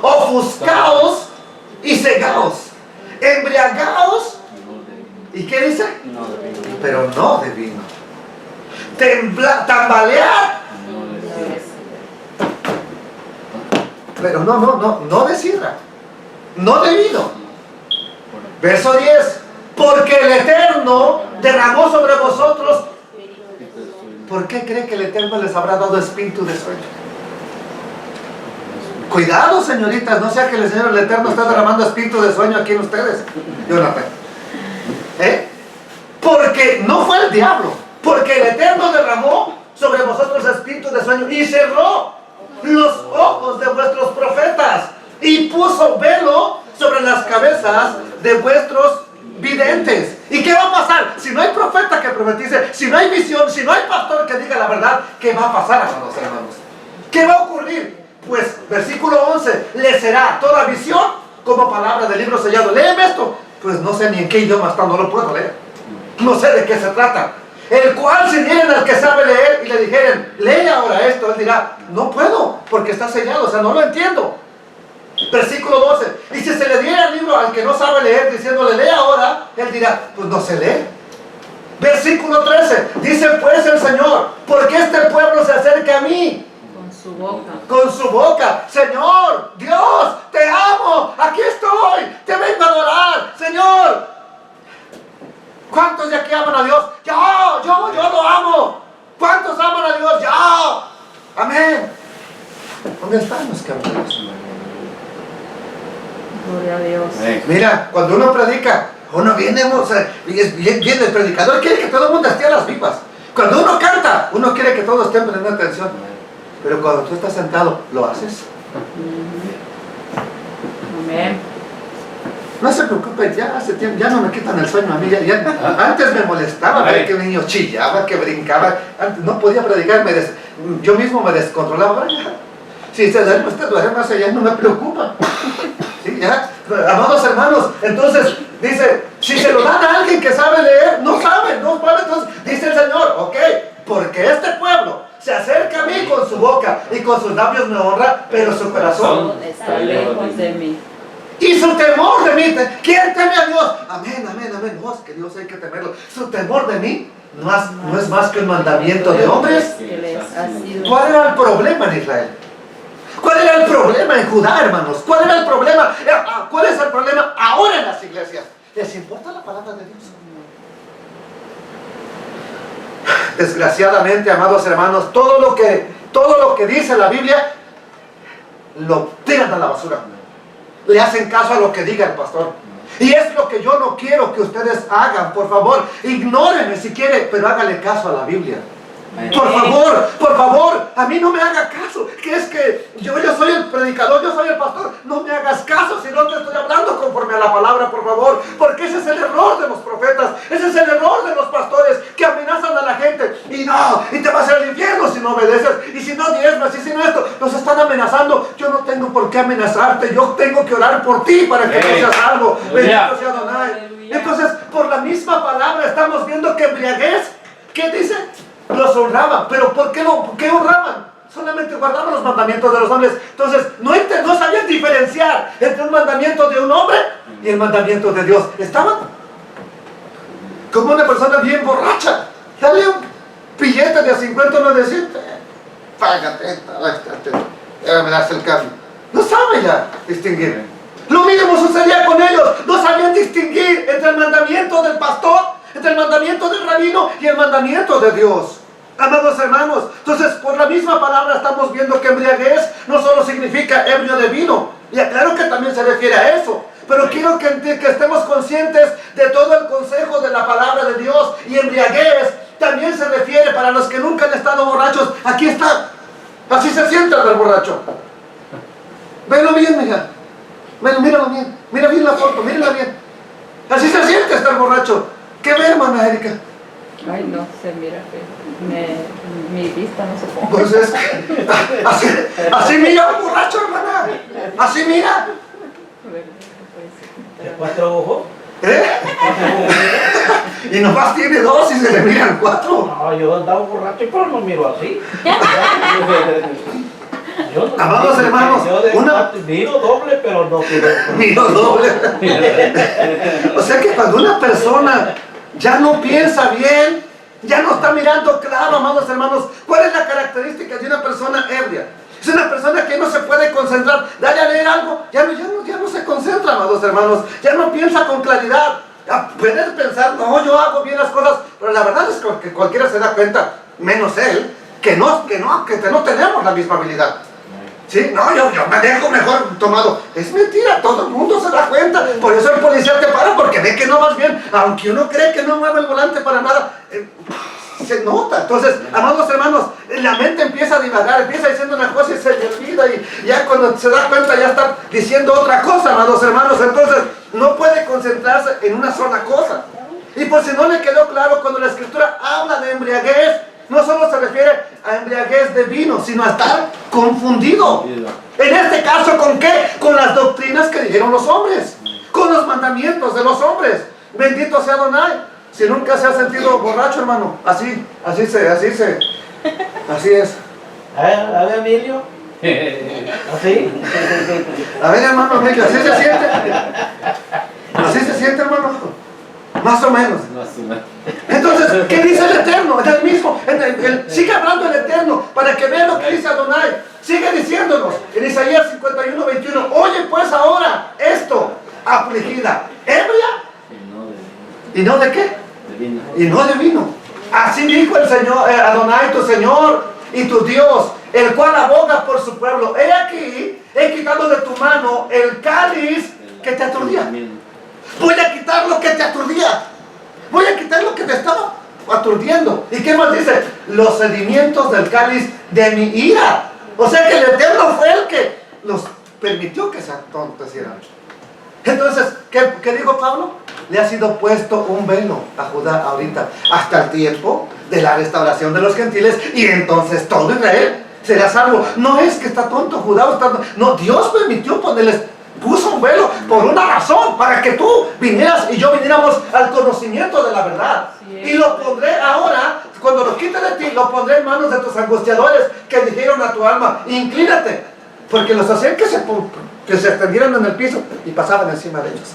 Ofuscaos y cegaos. Embriagaos. ¿Y qué dice? Pero no de vino. Tambalear. Pero no de sidra, no de vino. Verso 10. Porque el Eterno derramó sobre vosotros. ¿Por qué cree que el Eterno les habrá dado espíritu de sueño? Cuidado, señoritas, no sea que el Señor, el Eterno, está derramando espíritu de sueño aquí en ustedes. Jonathan. Porque no fue el diablo. Porque el Eterno derramó sobre vosotros espíritu de sueño y cerró los ojos de vuestros profetas y puso velo sobre las cabezas de vuestros videntes. ¿Y qué va a pasar? Si no hay profeta que profetice, si no hay visión, si no hay pastor que diga la verdad, ¿qué va a pasar, amados hermanos? ¿Qué va a ocurrir? Pues, versículo 11, le será toda visión como palabra del libro sellado. Léeme esto. Pues no sé ni en qué idioma está, no lo puedo leer. No sé de qué se trata. El cual si vienen al que sabe leer y le dijeren, lee ahora esto, él dirá, no puedo, porque está sellado, o sea, no lo entiendo. Versículo 12, y si se le diera el libro al que no sabe leer, diciéndole, lee ahora, él dirá, pues no se lee. Versículo 13, dice pues el Señor, porque este pueblo se acerca a mí.
Con su boca.
Con su boca, Señor, Dios, te amo, aquí estoy, te vengo a adorar, Señor. ¿Cuántos de aquí aman a Dios? Yo lo amo. ¿Cuántos aman a Dios? Yo. Amén. ¿Dónde están los que aman a Dios?
Gloria a Dios.
Mira, cuando uno predica, uno viene, o sea, viene el predicador, quiere que todo el mundo esté a las vivas. Cuando uno canta, uno quiere que todos estén prestando atención. Pero cuando tú estás sentado, ¿lo haces?
Amén.
No se preocupen, ya hace tiempo, ya no me quitan el sueño a mí. Antes me molestaba ver que un niño chillaba, que brincaba. Antes no podía predicar, yo mismo me descontrolaba. Ahora ya, si se duerme, usted duerme, ya no me preocupa. ¿Sí? Ya, amados hermanos, entonces dice, si se lo dan a alguien que sabe leer, no sabe, entonces dice el Señor, ok, porque este pueblo se acerca a mí con su boca y con sus labios me honra, pero su corazón
Está lejos de mí.
y su temor de mí. ¿Quién teme a Dios? Amén, amén, amén. No, es que Dios hay que temerlo. Su temor de mí no es más que un mandamiento de hombres. ¿Cuál era el problema en Israel? ¿Cuál era el problema en Judá, hermanos? ¿Cuál era el problema? ¿Cuál es el problema ahora en las iglesias? ¿Les importa la palabra de Dios? Desgraciadamente, amados hermanos, todo lo que dice la Biblia lo tiran a la basura. Le hacen caso a lo que diga el pastor. Y es lo que yo no quiero que ustedes hagan. Por favor, ignórenme si quiere, pero hágale caso a la Biblia. Por favor, a mí no me haga caso. Que es que yo soy el predicador, yo soy el pastor. No me hagas caso si no te estoy hablando conforme a la palabra, por favor. Porque ese es el error de los profetas. Ese es el error de los pastores que amenazan a la gente. Y te vas al infierno si no obedeces. Y si no diezmas, y si no esto. Nos están amenazando. Yo no tengo por qué amenazarte. Yo tengo que orar por ti para que tú seas salvo. Bendito sea Adonai. Entonces, por la misma palabra estamos viendo que embriaguez, ¿qué dice? Los honraban, pero ¿por qué honraban? Solamente guardaban los mandamientos de los hombres. Entonces no sabían diferenciar entre un mandamiento de un hombre y el mandamiento de Dios. Estaban como una persona bien borracha. Dale un billete de 50, no decir, págate, me das el cambio. No sabe ya distinguir. Lo mismo sucedía con ellos. No sabían distinguir entre el mandamiento del pastor, entre el mandamiento del rabino y el mandamiento de Dios. Amados hermanos, entonces por la misma palabra estamos viendo que embriaguez no solo significa ebrio de vino, y aclaro que también se refiere a eso, pero quiero que estemos conscientes de todo el consejo de la palabra de Dios. Y embriaguez también se refiere, para los que nunca han estado borrachos, aquí está, así se sienta el borracho. Velo bien, mija, míralo bien, mira bien la foto, mírala bien, así se siente estar borracho. ¿Qué ve, hermana Erika?
Ay, no se mira que mi vista no se pone.
Pues es que, así mira un borracho, hermana. Así mira.
¿De 4 ojos?
Y nomás tiene 2 y se le miran 4.
No, yo andaba borracho, pero no miro así.
Amados hermanos,
miro doble, pero no
miro doble. O sea que cuando una persona ya no piensa bien, ya no está mirando claro, amados hermanos, ¿cuál es la característica de una persona ebria? Es una persona que no se puede concentrar. Dale a leer algo, ya no se concentra, amados hermanos, ya no piensa con claridad. Puedes pensar, no, yo hago bien las cosas, pero la verdad es que cualquiera se da cuenta, menos él, que no tenemos la misma habilidad. ¿Sí? No, yo me dejo mejor tomado. Es mentira, todo el mundo se da cuenta. Por eso el policía te para, porque ve que no vas bien. Aunque uno cree que no mueve el volante para nada, se nota. Entonces, amados hermanos, la mente empieza a divagar, empieza diciendo una cosa y se le olvida. Y ya cuando se da cuenta ya está diciendo otra cosa, amados hermanos. Entonces, no puede concentrarse en una sola cosa. Y por si no le quedó claro, cuando la Escritura habla de embriaguez, no solo se refiere a embriaguez de vino, sino a estar confundido. En este caso, ¿con qué? Con las doctrinas que dijeron los hombres, con los mandamientos de los hombres. Bendito sea Adonai. Si nunca se ha sentido borracho, hermano, así es.
A ver, Emilio. ¿Así?
A ver, hermano, Emilio, así se siente. Así se siente, hermano. Más o menos. Entonces, ¿qué dice el Eterno? Es el mismo. Sigue hablando el Eterno para que vean lo que dice Adonai. Sigue diciéndonos en Isaías 51, 21. Oye pues ahora esto, afligida, ebria. ¿Y no de qué?
De vino.
Y no de vino. Así dijo el Señor, Adonai, tu Señor y tu Dios, el cual aboga por su pueblo. He aquí, he quitado de tu mano el cáliz que te aturdía. Voy a quitar lo que te aturdía. Voy a quitar lo que te estaba aturdiendo. ¿Y qué más dice? Los sedimentos del cáliz de mi ira. O sea que el Eterno fue el que los permitió que se atontecieran. Entonces, ¿qué dijo Pablo? Le ha sido puesto un velo a Judá ahorita, hasta el tiempo de la restauración de los gentiles, y entonces todo Israel será salvo. No es que está tonto Judá, no, Dios permitió ponerles, puso un velo por una razón, para que tú vinieras y yo viniéramos al conocimiento de la verdad. Y lo pondré ahora, cuando lo quite de ti, lo pondré en manos de tus angustiadores que dijeron a tu alma, inclínate, porque los hacían que se extendieran en el piso y pasaban encima de ellos.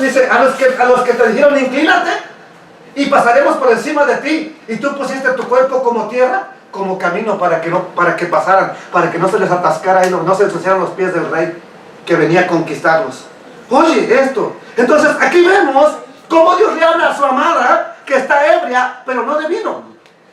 Dice, a los que te dijeron, inclínate y pasaremos por encima de ti, y tú pusiste tu cuerpo como tierra, como camino para que pasaran, para que no se les atascara y no se ensuciaran los pies del rey que venía a conquistarlos. Oye esto. Entonces aquí vemos cómo Dios le habla a su amada que está ebria, pero no de vino.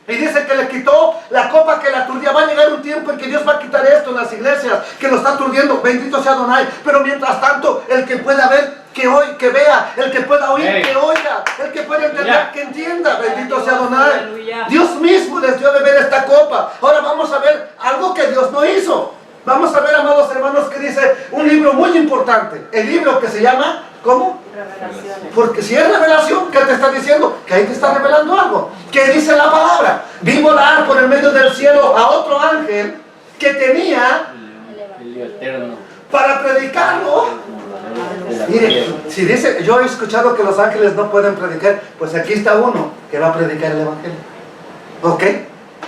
Y dice que le quitó la copa que la aturdía. Va a llegar un tiempo en que Dios va a quitar esto en las iglesias, que lo está aturdiendo. Bendito sea Adonai. Pero mientras tanto, el que pueda ver, que vea. El que pueda oír, que oiga. El que pueda entender, que entienda. Bendito sea Adonai. Dios mismo les dio a beber esta copa. Ahora vamos a ver algo que Dios no hizo. Vamos a ver, amados hermanos, que dice un libro muy importante. El libro que se llama, ¿cómo?
Revelaciones.
Porque si es revelación, ¿qué te está diciendo? Que ahí te está revelando algo. ¿Qué dice la palabra? Vi volar por el medio del cielo a otro ángel que tenía
El eterno.
para predicarlo. Mire, si dice, yo he escuchado que los ángeles no pueden predicar, pues aquí está uno que va a predicar el evangelio. ¿Ok?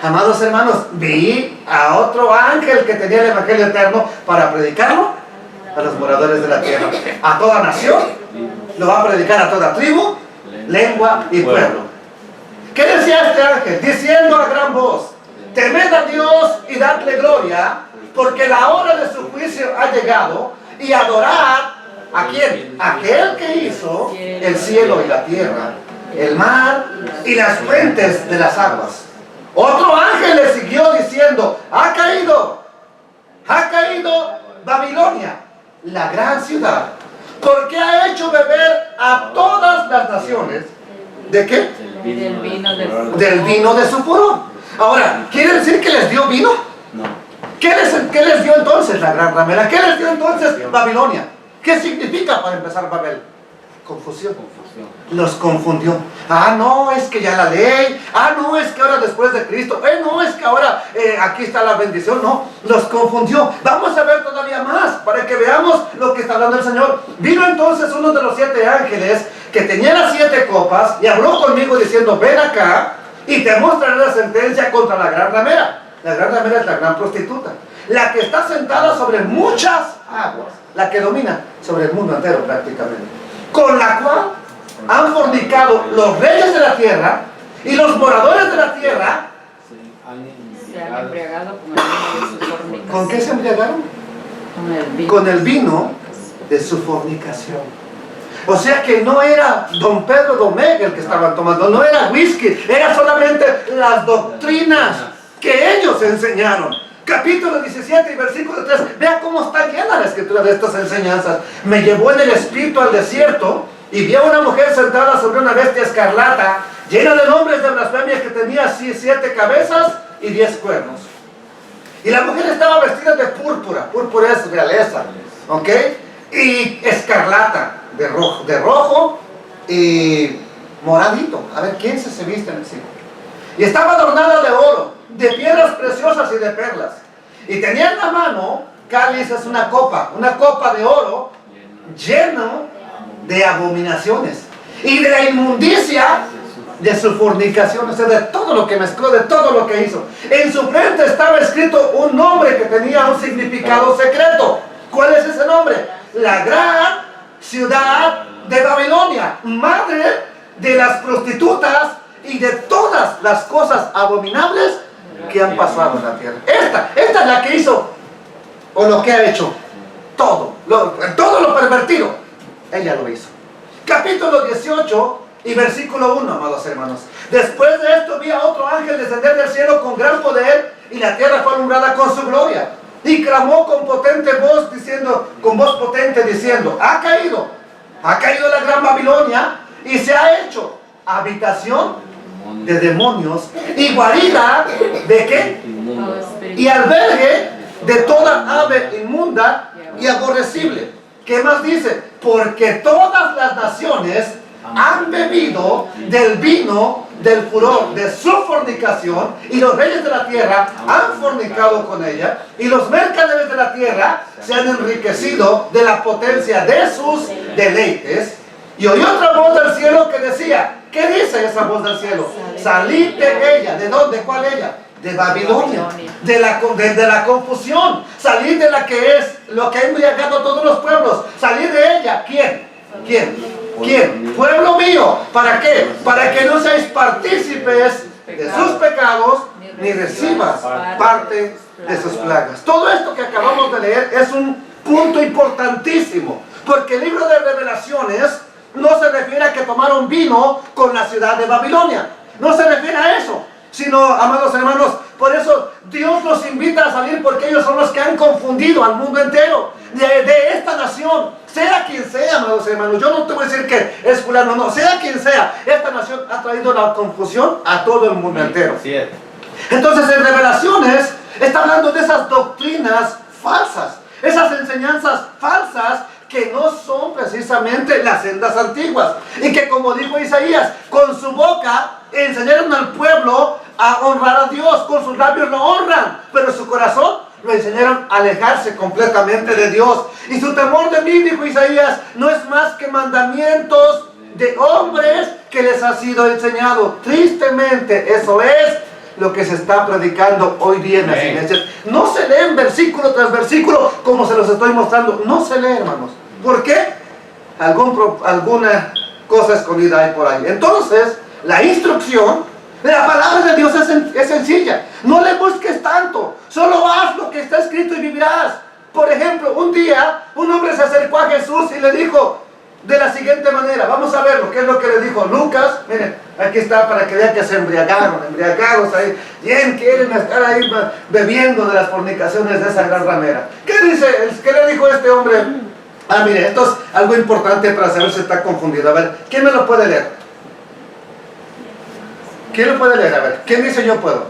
Amados hermanos, vi a otro ángel que tenía el evangelio eterno para predicarlo a los moradores de la tierra, a toda nación. Lo va a predicar a toda tribu, lengua y pueblo. ¿Qué decía este ángel? Diciendo a gran voz, temed a Dios y dadle gloria, porque la hora de su juicio ha llegado, y adorad ¿a quién? Aquel que hizo el cielo y la tierra, el mar y las fuentes de las aguas. Otro ángel le siguió diciendo, ha caído Babilonia, la gran ciudad, porque ha hecho beber a todas las naciones. ¿De qué?
Del vino del
Del vino de su furor. Ahora, ¿quiere decir que les dio vino?
No.
¿Qué les dio entonces la gran ramera? ¿Qué les dio entonces Babilonia? ¿Qué significa para empezar Babel? Confusión. Los confundió. Ah, no, es que ya la ley. Ah, no, es que ahora después de Cristo. No, es que ahora aquí está la bendición. No, los confundió. Vamos a ver todavía más para que veamos lo que está hablando el Señor. Vino entonces uno de los 7 ángeles que tenía las 7 copas y habló conmigo diciendo, ven acá y te mostraré la sentencia contra la gran ramera. La gran ramera es la gran prostituta, la que está sentada sobre muchas aguas, la que domina sobre el mundo entero prácticamente, con la cual han fornicado los reyes de la tierra y los moradores de la tierra.
Se han embriagado con el vino de su fornicación.
¿Con qué se embriagaron?
Con el vino.
Con el vino de su fornicación. O sea que no era don Pedro Domecq el que estaban tomando, no era whisky, era solamente las doctrinas que ellos enseñaron. Capítulo 17 y versículo 3. Vea cómo está llena la escritura de estas enseñanzas. Me llevó en el espíritu al desierto y vi a una mujer sentada sobre una bestia escarlata, llena de nombres de blasfemia, que tenía 7 cabezas y 10 cuernos. Y la mujer estaba vestida de púrpura. Púrpura es realeza, ¿ok? Y escarlata, de rojo y moradito. A ver, ¿quién se viste en el siglo? y estaba adornada de oro, de piedras preciosas y de perlas. Y tenía en la mano cáliz, es una copa de oro lleno de abominaciones y de la inmundicia de su fornicación, o sea, de todo lo que mezcló, de todo lo que hizo. En su frente estaba escrito un nombre que tenía un significado secreto. ¿Cuál es ese nombre? La gran ciudad de Babilonia, madre de las prostitutas y de todas las cosas abominables que han pasado en la tierra. Esta es la que hizo, o lo que ha hecho, todo lo pervertido. Ella lo hizo. Capítulo 18 y versículo 1, amados hermanos. Después de esto vi a otro ángel descender del cielo con gran poder, y la tierra fue alumbrada con su gloria. Y clamó con voz potente diciendo, ha caído la gran Babilonia, y se ha hecho habitación de demonios y guarida de ¿qué? Y albergue de toda ave inmunda y aborrecible. ¿Qué más dice? Porque todas las naciones han bebido del vino del furor de su fornicación, y los reyes de la tierra han fornicado con ella, y los mercaderes de la tierra se han enriquecido de la potencia de sus deleites. Y oí otra voz del cielo que decía, ¿qué dice esa voz del cielo? Salid de ella. ¿De dónde? ¿Cuál ella? De Babilonia, de la confusión. Salid de la que es lo que ha embriagado a todos los pueblos. Salid de ella. ¿Quién? Pueblo mío. ¿Para qué? Para que no seáis partícipes de sus pecados, ni recibas parte de sus plagas. Todo esto que acabamos de leer es un punto importantísimo, porque el libro de Revelaciones no se refiere a que tomaron vino con la ciudad de Babilonia. No se refiere a eso, sino, amados hermanos, por eso Dios los invita a salir, porque ellos son los que han confundido al mundo entero de esta nación, sea quien sea, amados hermanos. Yo no te voy a decir que es fulano, no, sea quien sea, esta nación ha traído la confusión a todo el mundo entero. Entonces, en Revelaciones está hablando de esas doctrinas falsas, esas enseñanzas falsas que no son precisamente las sendas antiguas, y que, como dijo Isaías, con su boca enseñaron al pueblo a honrar a Dios, con sus labios lo honran, pero su corazón lo enseñaron a alejarse completamente de Dios. Y su temor de mí, dijo Isaías, no es más que mandamientos de hombres que les ha sido enseñado. Tristemente, eso es lo que se está predicando hoy día en las iglesias. No se leen versículo tras versículo como se los estoy mostrando. No se lee, hermanos. ¿Por qué? Alguna cosa escondida hay por ahí. Entonces, la instrucción de la palabra de Dios es sencilla. No le busques tanto. Solo haz lo que está escrito y vivirás. Por ejemplo, un día un hombre se acercó a Jesús y le dijo de la siguiente manera. Vamos a verlo. ¿Qué es lo que le dijo Lucas? Miren, aquí está para que vean que se embriagados ahí. Bien, quieren estar ahí bebiendo de las fornicaciones de esa gran ramera. ¿Qué dice? ¿Qué le dijo este hombre? Ah, mire, esto es algo importante para saber si está confundido. A ver, ¿quién me lo puede leer? ¿Quién lo puede leer? A ver, ¿quién dice yo puedo?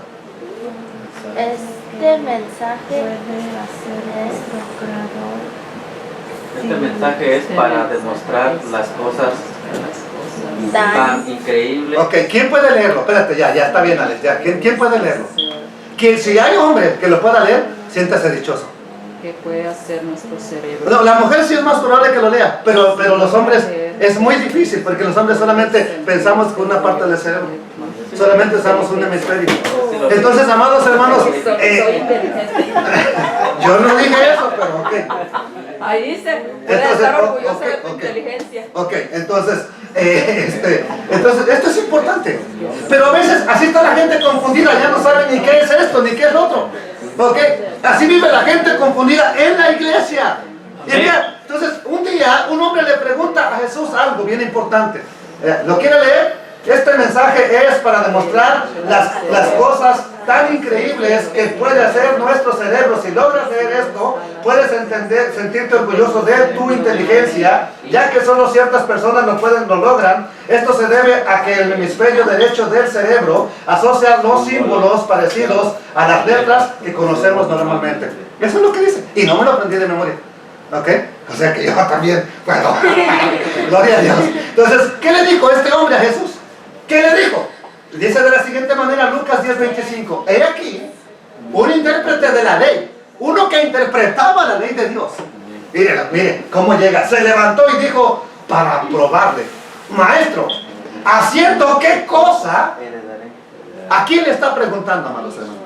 Este mensaje es para demostrar las cosas tan increíbles.
Ok, ¿quién puede leerlo? Espérate, ya está bien, Alex. Ya. ¿Quién puede leerlo? Que si hay hombre que lo pueda leer, siéntase dichoso.
Que puede hacer nuestro cerebro.
No, la mujer sí es más probable que lo lea, pero los hombres es muy difícil, porque los hombres solamente pensamos con una parte del cerebro. Solamente usamos un hemisferio. Entonces, amados hermanos,
Soy inteligente.
yo no dije eso, pero ok.
Ahí dice, puede
Entonces,
estar orgulloso de tu
ok.
inteligencia.
Ok, entonces esto es importante. Pero a veces así está la gente confundida, ya no sabe ni qué es esto, ni qué es lo otro. Ok, así vive la gente confundida en la iglesia. Y mira, entonces un día un hombre le pregunta a Jesús algo bien importante. ¿Lo quiere leer? Este mensaje es para demostrar las cosas tan increíbles que puede hacer nuestro cerebro. Si logras leer esto, puedes sentirte orgulloso de tu inteligencia, ya que solo ciertas personas lo logran. Esto se debe a que el hemisferio derecho del cerebro asocia los símbolos parecidos a las letras que conocemos normalmente. Eso es lo que dice, y no me lo aprendí de memoria. ¿Ok? O sea que yo también, bueno, gloria a Dios. Entonces, ¿qué le dijo este hombre a Jesús? ¿Qué le dijo? Dice de la siguiente manera Lucas 10:25. He aquí un intérprete de la ley, uno que interpretaba la ley de Dios. Mire cómo llega. Se levantó y dijo para probarle: maestro, ¿haciendo qué cosa? ¿A quién le está preguntando, amados hermanos?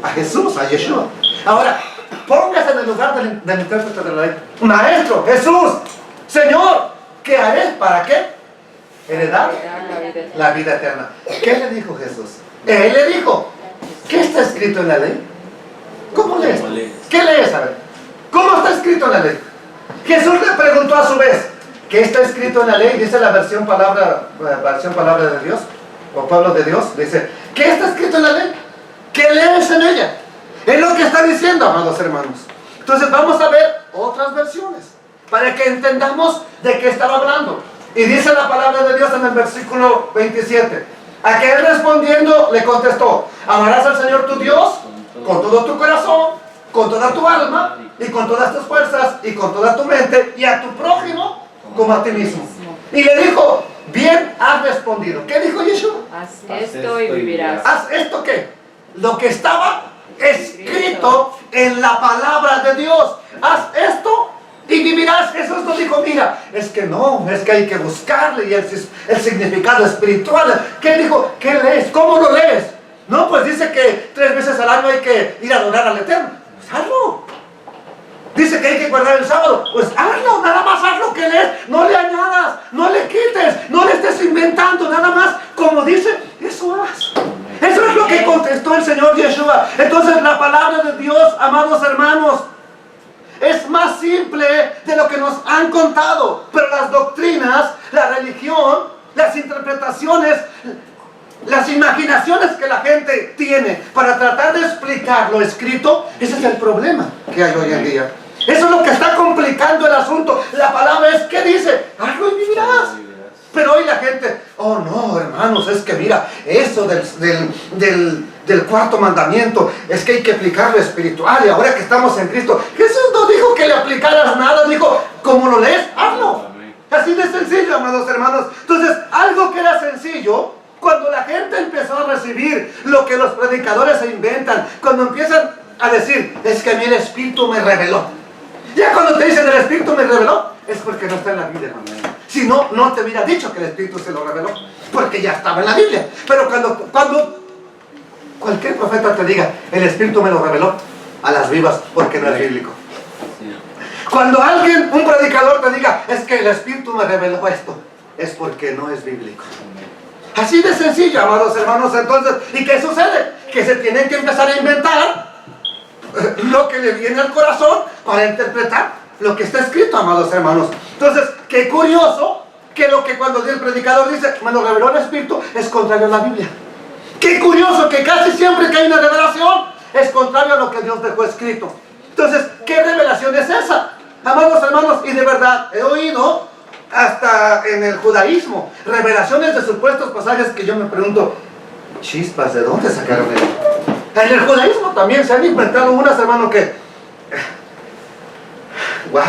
A Jesús, a Yeshua. Ahora, póngase en el lugar del intérprete de la ley. Maestro, Jesús, Señor, ¿qué haré? ¿Para qué? Heredar la vida eterna. ¿Qué le dijo Jesús? Él le dijo: ¿qué está escrito en la ley? ¿Cómo lees? ¿Qué lees? A ver, ¿cómo está escrito en la ley? Jesús le preguntó a su vez: ¿qué está escrito en la ley? Dice la versión palabra de Dios, o pueblo de Dios. Dice: ¿qué está escrito en la ley? ¿Qué lees en ella? Es lo que está diciendo, amados hermanos. Entonces vamos a ver otras versiones para que entendamos de qué estaba hablando. Y dice la palabra de Dios en el versículo 27. Aquel respondiendo le contestó: amarás al Señor tu Dios con todo tu corazón, con toda tu alma y con todas tus fuerzas y con toda tu mente, y a tu prójimo como a ti mismo. Y le dijo: bien has respondido. ¿Qué dijo Yeshua?
Haz esto y vivirás.
¿Haz esto qué? Lo que estaba escrito en la palabra de Dios. Haz esto y vivirás. Jesús no dijo: mira, es que no, es que hay que buscarle y el significado espiritual. ¿Qué dijo? ¿Qué lees? ¿Cómo lo lees? No, pues dice que 3 veces al año hay que ir a adorar al Eterno. Pues hazlo. Dice que hay que guardar el sábado. Pues hazlo, nada más haz lo que lees. No le añadas, no le quites, no le estés inventando, nada más. Como dice, eso haz. Eso es lo que contestó el Señor Yeshua. Entonces la palabra de Dios, amados hermanos, es más simple de lo que nos han contado. Pero las doctrinas, la religión, las interpretaciones, las imaginaciones que la gente tiene para tratar de explicar lo escrito, ese es el problema que hay hoy en día. Eso es lo que está complicando el asunto. La palabra es: ¿qué dice? Hazlo y vivirás. Pero hoy la gente: oh no, hermanos, es que mira, eso del cuarto mandamiento, es que hay que aplicarlo espiritual, y ahora que estamos en Cristo, Jesús no dijo que le aplicaras nada, dijo: como lo lees, hazlo. Así de sencillo, amados hermanos. Entonces, algo que era sencillo, cuando la gente empezó a recibir lo que los predicadores se inventan, cuando empiezan a decir: es que a mí el Espíritu me reveló. Ya cuando te dicen: el Espíritu me reveló, es porque no está en la Biblia, hermano. Si no, no te hubiera dicho que el Espíritu se lo reveló, porque ya estaba en la Biblia. Pero cuando cualquier profeta te diga: el Espíritu me lo reveló, a las vivas, porque no es bíblico. Cuando alguien, un predicador te diga: es que el Espíritu me reveló esto, es porque no es bíblico. Así de sencillo, amados hermanos. Entonces, ¿y qué sucede? Que se tienen que empezar a inventar lo que le viene al corazón para interpretar lo que está escrito, amados hermanos. Entonces, qué curioso que cuando el predicador dice: me lo reveló el Espíritu, es contrario a la Biblia. Qué curioso que casi siempre que hay una revelación es contrario a lo que Dios dejó escrito. Entonces, ¿qué revelación es esa? Amados hermanos, y de verdad he oído hasta en el judaísmo revelaciones de supuestos pasajes que yo me pregunto: chispas, ¿de dónde sacaron eso? En el judaísmo también se han inventado unas, hermano, que wow,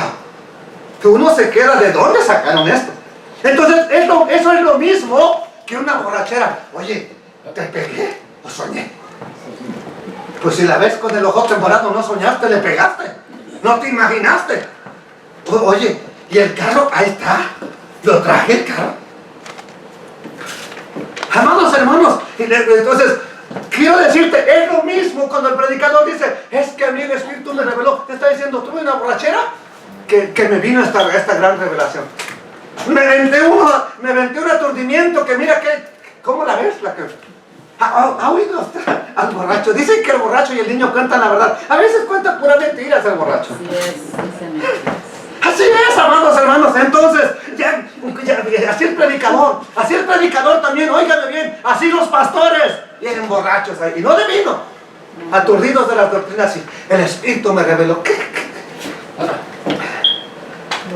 que uno se queda: ¿de dónde sacaron esto? Entonces eso es lo mismo que una borrachera. Oye, ¿te pegué o soñé? Pues si la ves con el ojote morado, no soñaste, le pegaste, no te imaginaste. Oye, y el carro, ahí está, lo traje el carro. Amados hermanos, entonces quiero decirte, es lo mismo cuando el predicador dice: es que a mí el Espíritu me reveló. Te está diciendo: tuve una borrachera que me vino esta gran revelación. Me venté un aturdimiento que mira que, ¿cómo la ves? ¿Ha oído usted al borracho? Dicen que el borracho y el niño cuentan la verdad. A veces cuenta pura mentiras el borracho. Así es, amados hermanos. Entonces, así el predicador también, óigame bien, así los pastores vienen borrachos ahí, y no de vino, aturdidos de las doctrinas, y el Espíritu me reveló.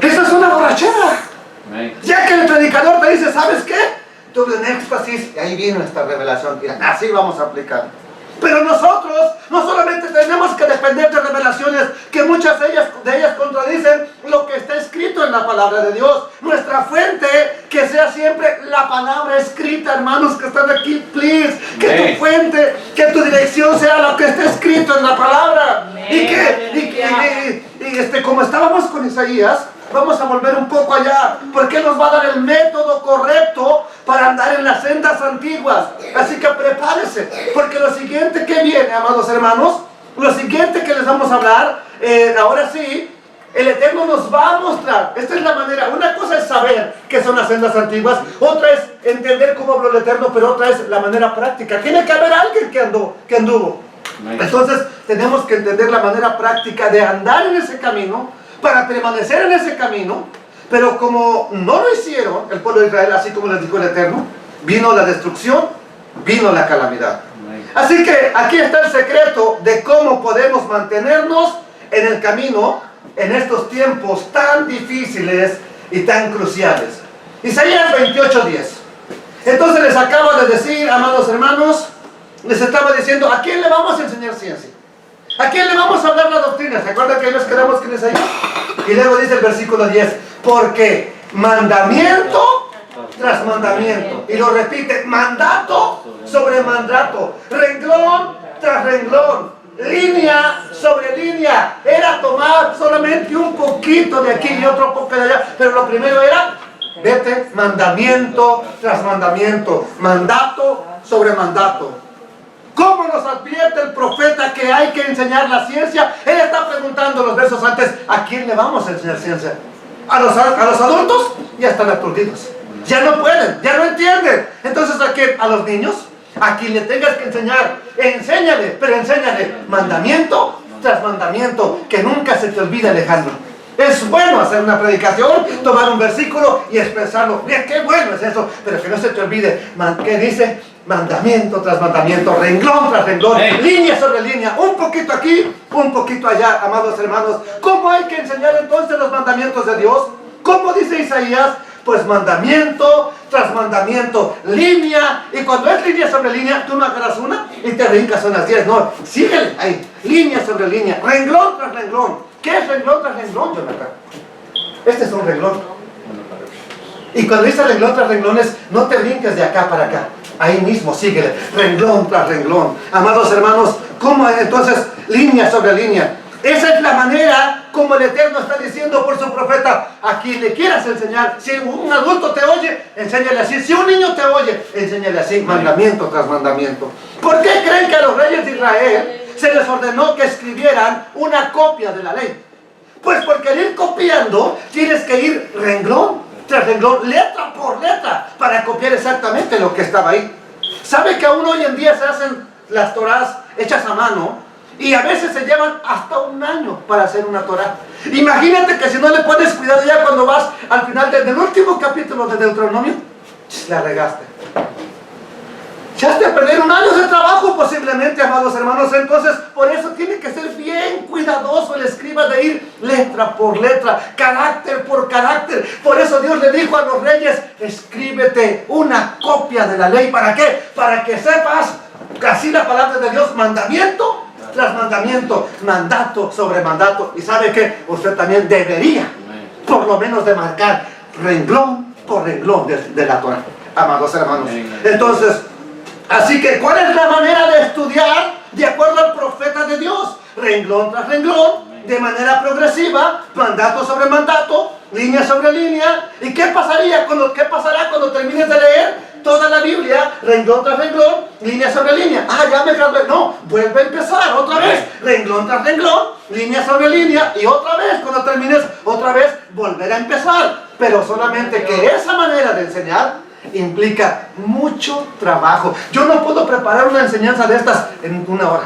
Esa es una borrachera. Ya que el predicador te dice: ¿sabes qué? Tuve un éxtasis y ahí vino esta revelación. Mira, así vamos a aplicar. Pero nosotros no solamente tenemos que depender de revelaciones, que muchas de ellas contradicen lo que está escrito en la palabra de Dios. Nuestra fuente, que sea siempre la palabra escrita, hermanos que están aquí, please. Que tu fuente, que tu dirección sea lo que está escrito en la palabra. Y como estábamos con Isaías, vamos a volver un poco allá, porque nos va a dar el método correcto para andar en las sendas antiguas. Así que prepárese, porque lo siguiente que viene, amados hermanos, lo siguiente que les vamos a hablar, ahora sí, el Eterno nos va a mostrar. Esta es la manera. Una cosa es saber qué son las sendas antiguas, otra es entender cómo habló el Eterno, pero otra es la manera práctica. Tiene que haber alguien que anduvo. Entonces tenemos que entender la manera práctica de andar en ese camino, para permanecer en ese camino. Pero como no lo hicieron el pueblo de Israel, así como les dijo el Eterno, vino la destrucción, vino la calamidad. Así que aquí está el secreto de cómo podemos mantenernos en el camino en estos tiempos tan difíciles y tan cruciales. Isaías 28:10. Entonces les acabo de decir, amados hermanos, les estaba diciendo, ¿a quién le vamos a enseñar ciencia? ¿A quién le vamos a hablar la doctrina? ¿Se acuerdan que ahí nos quedamos con Isaías? Y luego dice el versículo 10, porque mandamiento tras mandamiento, y lo repite, mandato sobre mandato, renglón tras renglón, línea sobre línea. Era tomar solamente un poquito de aquí y otro poco de allá, pero lo primero era, vete, mandamiento tras mandamiento, mandato sobre mandato. ¿Cómo nos advierte el profeta que hay que enseñar la ciencia? Él está preguntando los versos antes, ¿a quién le vamos a enseñar ciencia? A los adultos ya están aturdidos. Ya no pueden, ya no entienden. Entonces, ¿a quién? A los niños. A quien le tengas que enseñar, enséñale, pero enséñale mandamiento tras mandamiento, que nunca se te olvide, Alejandro. Es bueno hacer una predicación, tomar un versículo y expresarlo. Bien, qué bueno es eso, pero que no se te olvide. ¿Qué dice? Mandamiento tras mandamiento, renglón tras renglón, línea sobre línea, un poquito aquí, un poquito allá, amados hermanos. ¿Cómo hay que enseñar entonces los mandamientos de Dios? ¿Cómo dice Isaías? Pues mandamiento tras mandamiento, línea, y cuando es línea sobre línea, tú no agarras una y te brincas unas 10, no, síguele ahí, línea sobre línea, renglón tras renglón. ¿Qué es renglón tras renglón, Jonathan? Este es un renglón. Y cuando dice renglón tras renglones, no te brinques de acá para acá. Ahí mismo, síguele, renglón tras renglón. Amados hermanos, ¿cómo entonces línea sobre línea? Esa es la manera como el Eterno está diciendo por su profeta. A quien le quieras enseñar, si un adulto te oye, enséñale así. Si un niño te oye, enséñale así, mandamiento tras mandamiento. ¿Por qué creen que a los reyes de Israel se les ordenó que escribieran una copia de la ley? Pues porque al ir copiando, tienes que ir renglón tras renglón, letra por letra, para copiar exactamente lo que estaba ahí. ¿Sabe que aún hoy en día se hacen las torás hechas a mano? Y a veces se llevan hasta un año para hacer una torá. Imagínate que si no le pones cuidado ya cuando vas al final del último capítulo de Deuteronomio, la regaste. Echaste a perder un año de trabajo posiblemente, amados hermanos. Entonces, por eso tiene que ser bien cuidadoso el escriba de ir letra por letra, carácter por carácter. Por eso Dios le dijo a los reyes, escríbete una copia de la ley. ¿Para qué? Para que sepas que así la palabra de Dios, mandamiento tras mandamiento, mandato sobre mandato. Y sabe que usted también debería, por lo menos, de marcar renglón por renglón de la Torah, amados hermanos. Entonces, así que, ¿cuál es la manera de estudiar de acuerdo al profeta de Dios? Renglón tras renglón, de manera progresiva, mandato sobre mandato, línea sobre línea. ¿Y qué pasará cuando termines de leer toda la Biblia, renglón tras renglón, línea sobre línea? Ah, ya me gradué. No, vuelve a empezar otra vez, renglón tras renglón, línea sobre línea, y otra vez, cuando termines, otra vez, volver a empezar. Pero solamente que esa manera de enseñar implica mucho trabajo. Yo no puedo preparar una enseñanza de estas en una hora.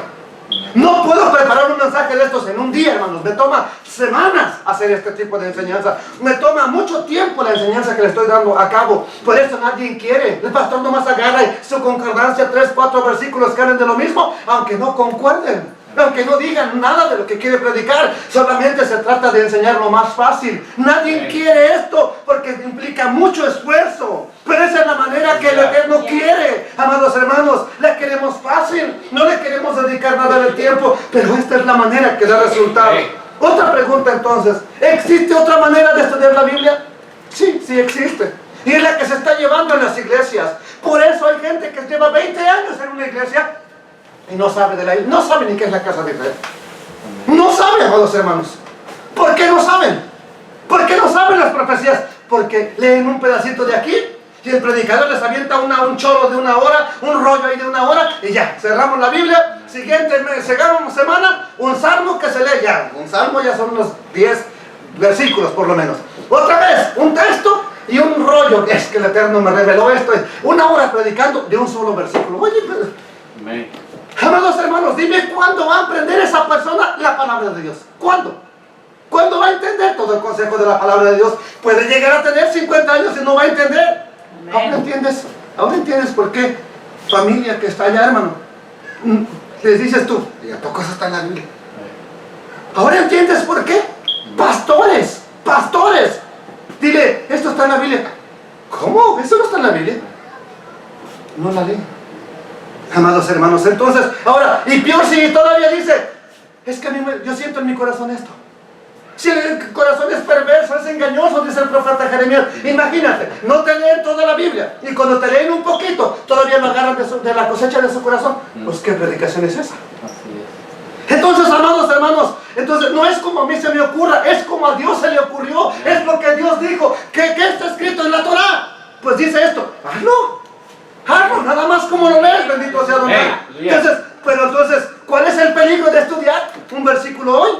No puedo preparar un mensaje de estos en un día, hermanos. Me toma semanas hacer este tipo de enseñanza. Me toma mucho tiempo la enseñanza que le estoy dando a cabo. Por eso nadie quiere. El pastor nomás agarra y su concordancia, 3, 4 versículos que hablan de lo mismo, aunque no concuerden. Aunque no digan nada de lo que quiere predicar, solamente se trata de enseñar lo más fácil. Nadie quiere esto porque implica mucho esfuerzo. Pero esa es la manera que el Eterno quiere, amados hermanos. La queremos fácil, no le queremos dedicar nada del tiempo, pero esta es la manera que da resultado. Otra pregunta entonces, ¿existe otra manera de estudiar la Biblia? Sí, sí existe. Y es la que se está llevando en las iglesias. Por eso hay gente que lleva 20 años en una iglesia y no sabe de la Biblia, no sabe ni qué es la casa de Israel. No sabe, amados hermanos. ¿Por qué no saben? ¿Por qué no saben las profecías? Porque leen un pedacito de aquí y el predicador les avienta un choro de una hora, un rollo ahí de una hora y ya, cerramos la Biblia. Siguiente semana, un salmo que se lee ya. Un salmo ya son unos 10 versículos por lo menos. Otra vez, un texto y un rollo. Es que el Eterno me reveló esto. Una hora predicando de un solo versículo. Oye, pero... amados hermanos, dime cuándo va a aprender esa persona la palabra de Dios. ¿Cuándo? ¿Cuándo va a entender todo el consejo de la palabra de Dios? Puede llegar a tener 50 años y no va a entender. ¿Ahora entiendes? ¿Ahora entiendes por qué familia que está allá, hermano? Les dices tú, ya tu cosa está en la Biblia. ¿Ahora entiendes por qué? Pastores, pastores. Dile, esto está en la Biblia. ¿Cómo? ¿Eso no está en la Biblia? No la leí. Amados hermanos, entonces, ahora, y peor si todavía dice, es que yo siento en mi corazón esto. Si el corazón es perverso, es engañoso, dice el profeta Jeremías. Imagínate, no te leen toda la Biblia y cuando te leen un poquito, todavía lo agarran de la cosecha de su corazón. Pues ¿qué predicación es esa? Entonces, amados hermanos, entonces no es como a mí se me ocurra, es como a Dios se le ocurrió, es lo que Dios dijo. ¿Qué está escrito en la Torah? Pues dice esto, hazlo, nada más como lo lees, bendito sea Adonai. Entonces, ¿cuál es el peligro de estudiar un versículo hoy?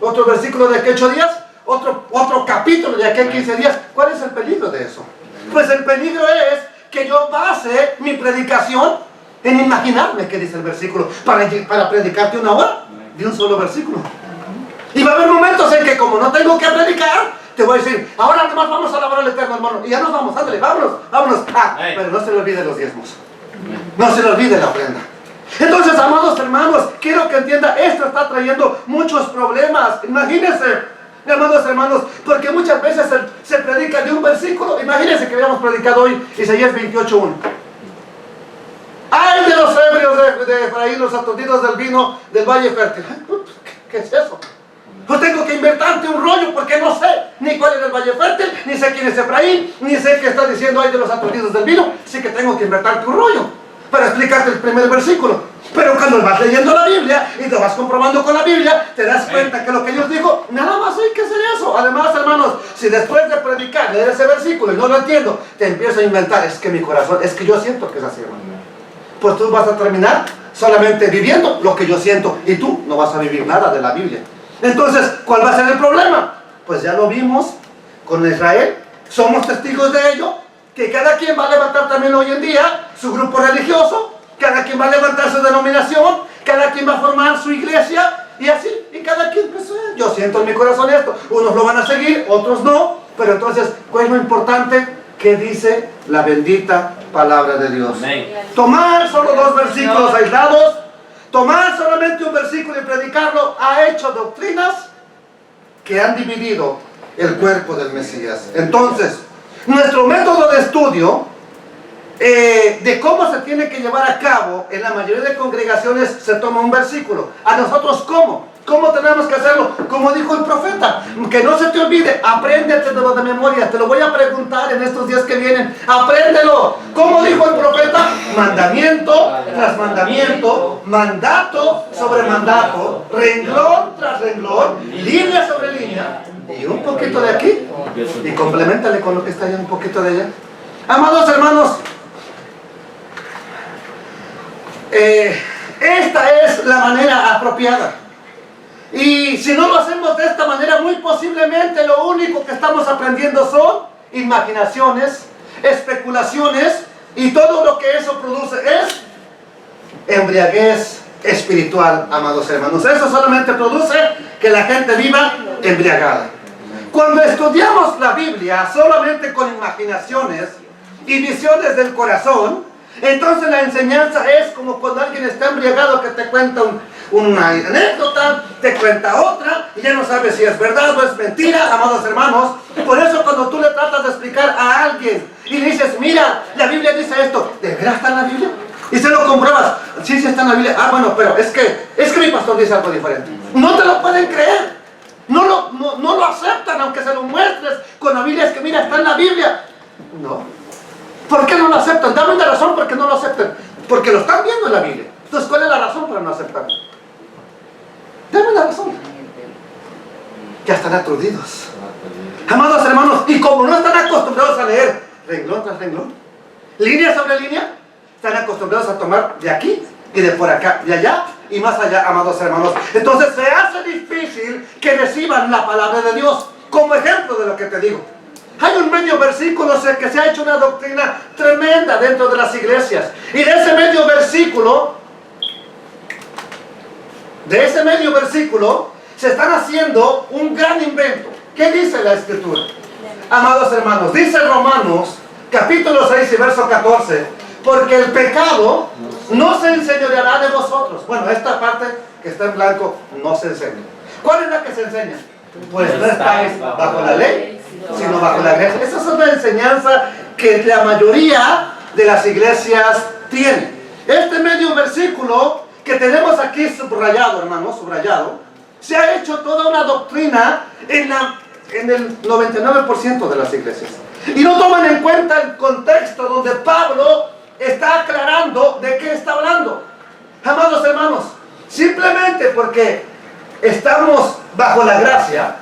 Otro versículo de aquí 8 días, otro capítulo de aquí 15 días. ¿Cuál es el peligro de eso? Pues el peligro es que yo base mi predicación en imaginarme qué dice el versículo para predicarte una hora de un solo versículo. Y va a haber momentos en que como no tengo que predicar, te voy a decir, ahora nomás vamos a alabar al Eterno, hermano. Y ya nos vamos, ándale, vámonos. Pero no se le olvide los diezmos. No se le olvide la ofrenda. Entonces, amados hermanos, quiero que entienda, esto está trayendo muchos problemas. Imagínense, amados hermanos, porque muchas veces se predica de un versículo. Imagínense que habíamos predicado hoy Isaías 28:1. ¡Ay de los ebrios de Efraín, los aturdidos del vino del valle fértil! ¿Qué es eso? Pues tengo que inventarte un rollo porque no sé ni cuál es el valle fértil, ni sé quién es Efraín, ni sé qué está diciendo ay de los aturdidos del vino. Así que tengo que inventarte un rollo para explicarte el primer versículo. Pero cuando vas leyendo la Biblia y te vas comprobando con la Biblia, te das cuenta que lo que Dios dijo, nada más hay que hacer eso. Además, hermanos, si después de predicar, leer ese versículo y no lo entiendo, te empiezo a inventar, es que mi corazón, es que yo siento que es así, hermano. Pues tú vas a terminar solamente viviendo lo que yo siento y tú no vas a vivir nada de la Biblia. Entonces, ¿cuál va a ser el problema? Pues ya lo vimos con Israel, somos testigos de ello, que cada quien va a levantar también hoy en día su grupo religioso, cada quien va a levantar su denominación, cada quien va a formar su iglesia y así, y cada quien, pues yo siento en mi corazón esto, unos lo van a seguir, otros no, pero entonces, ¿cuál es lo importante? ¿Qué dice la bendita palabra de Dios? Amén. Tomar solo 2 versículos aislados, tomar solamente un versículo y predicarlo, ha hecho doctrinas que han dividido el cuerpo del Mesías. Entonces, nuestro método de estudio de cómo se tiene que llevar a cabo en la mayoría de congregaciones se toma un versículo. A nosotros, ¿cómo? ¿Cómo tenemos que hacerlo? Como dijo el profeta, que no se te olvide, apréndetelo de memoria. Te lo voy a preguntar en estos días que vienen. Apréndelo. ¿Cómo dijo el profeta? Mandamiento tras mandamiento, mandato sobre mandato, renglón tras renglón, línea sobre línea, y un poquito de aquí, y complementale con lo que está allá, un poquito de allá. Amados hermanos, esta es la manera apropiada. Y si no lo hacemos de esta manera, muy posiblemente lo único que estamos aprendiendo son imaginaciones, especulaciones, y todo lo que eso produce es embriaguez espiritual, amados hermanos. Eso solamente produce que la gente viva embriagada. Cuando estudiamos la Biblia solamente con imaginaciones y visiones del corazón, entonces la enseñanza es como cuando alguien está embriagado que te cuenta una anécdota, te cuenta otra, y ya no sabes si es verdad o es mentira, amados hermanos. Por eso cuando tú le tratas de explicar a alguien y le dices, mira, la Biblia dice esto, ¿de verdad está en la Biblia? Y se lo compruebas, sí, sí está en la Biblia. Ah, bueno, pero es que mi pastor dice algo diferente. No te lo pueden creer. No lo aceptan, aunque se lo muestres con la Biblia. Es que mira, está en la Biblia. No. ¿Por qué no lo aceptan? Dame una razón por qué no lo aceptan. Porque lo están viendo en la Biblia. Entonces, ¿cuál es la razón para no aceptarlo? Dame una razón. Ya están aturdidos. Amados hermanos, y como no están acostumbrados a leer renglón tras renglón, línea sobre línea, están acostumbrados a tomar de aquí y de por acá, de allá y más allá, amados hermanos. Entonces se hace difícil que reciban la palabra de Dios. Como ejemplo de lo que te digo, hay un medio versículo que se ha hecho una doctrina tremenda dentro de las iglesias. Y de ese medio versículo, se están haciendo un gran invento. ¿Qué dice la Escritura? Amados hermanos, dice Romanos, capítulo 6 y verso 14, porque el pecado no se enseñoreará de vosotros. Bueno, esta parte que está en blanco no se enseña. ¿Cuál es la que se enseña? Pues no estáis bajo la ley, sino bajo la gracia. Esa es una enseñanza que la mayoría de las iglesias tienen. Este medio versículo que tenemos aquí subrayado, hermanos, subrayado, se ha hecho toda una doctrina en el 99% de las iglesias. Y no toman en cuenta el contexto donde Pablo está aclarando de qué está hablando. Amados hermanos, simplemente porque estamos bajo la gracia,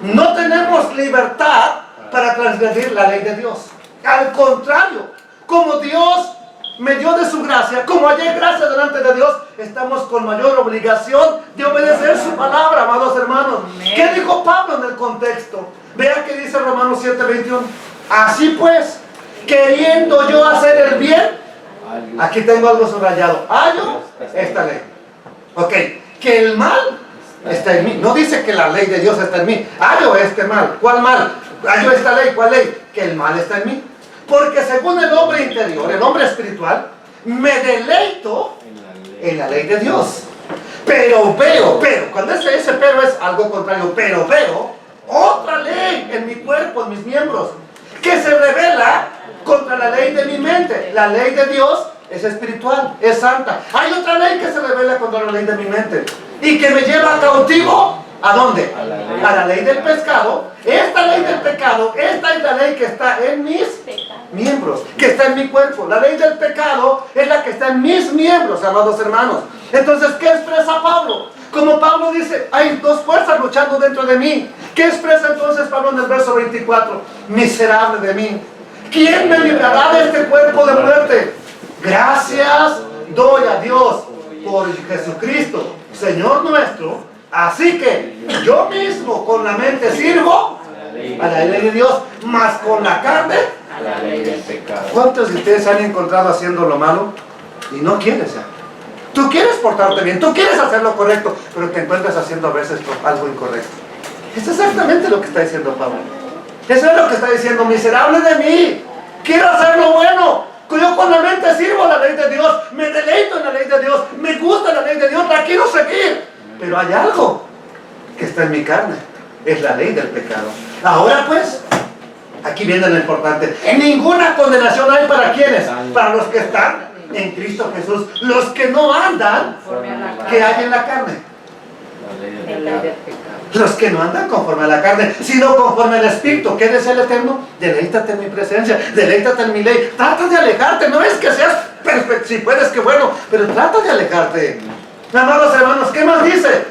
no tenemos libertad para transgredir la ley de Dios. Al contrario, como Dios me dio de su gracia, como hay gracia delante de Dios, estamos con mayor obligación de obedecer su palabra, amados hermanos. ¿Qué dijo Pablo en el contexto? Vea que dice Romanos 7:21. Así pues, queriendo yo hacer el bien, aquí tengo algo subrayado, hallo esta ley. Ok, que el mal está en mí. No dice que la ley de Dios está en mí. Hallo este mal. ¿Cuál mal? Hallo esta ley. ¿Cuál ley? Que el mal está en mí. Porque según el hombre interior, el hombre espiritual, me deleito en la ley de Dios. Pero cuando ese pero es algo contrario, pero otra ley en mi cuerpo, en mis miembros, que se revela contra la ley de mi mente. La ley de Dios es espiritual, es santa. Hay otra ley que se revela contra la ley de mi mente y que me lleva cautivo, ¿a dónde? A la ley del pecado. Esta ley del pecado, esta es la ley que está en mis miembros, que está en mi cuerpo. La ley del pecado es la que está en mis miembros, amados hermanos. Entonces, ¿qué expresa Pablo? Como Pablo dice, hay dos fuerzas luchando dentro de mí. ¿Qué expresa entonces Pablo en el verso 24? Miserable de mí, ¿quién me librará de este cuerpo de muerte? Gracias doy a Dios por Jesucristo, Señor nuestro. Así que yo mismo con la mente sirvo a la ley de Dios, mas con la carne
a la ley del pecado.
¿Cuántos de ustedes se han encontrado haciendo lo malo y no quieres ya? Tú quieres portarte bien, tú quieres hacer lo correcto, pero te encuentras haciendo a veces algo incorrecto. Eso es exactamente lo que está diciendo Pablo. Eso es lo que está diciendo, miserable de mí, quiero hacer lo bueno. Yo con la mente sirvo a la ley de Dios, me deleito en la ley de Dios, me gusta la ley de Dios, la quiero seguir. Pero hay algo que está en mi carne, es la ley del pecado. Ahora pues, aquí viene lo importante. Ninguna condenación hay para quienes, para los que están en Cristo Jesús, los que no andan, que hay en la carne.
La ley del pecado.
Los que no andan conforme a la carne, sino conforme al Espíritu. ¿Qué dice el Eterno? Deleítate en mi presencia, deleítate en mi ley. Trata de alejarte, no es que seas perfecto, si puedes, que bueno, pero trata de alejarte. Amados hermanos, ¿qué más dice?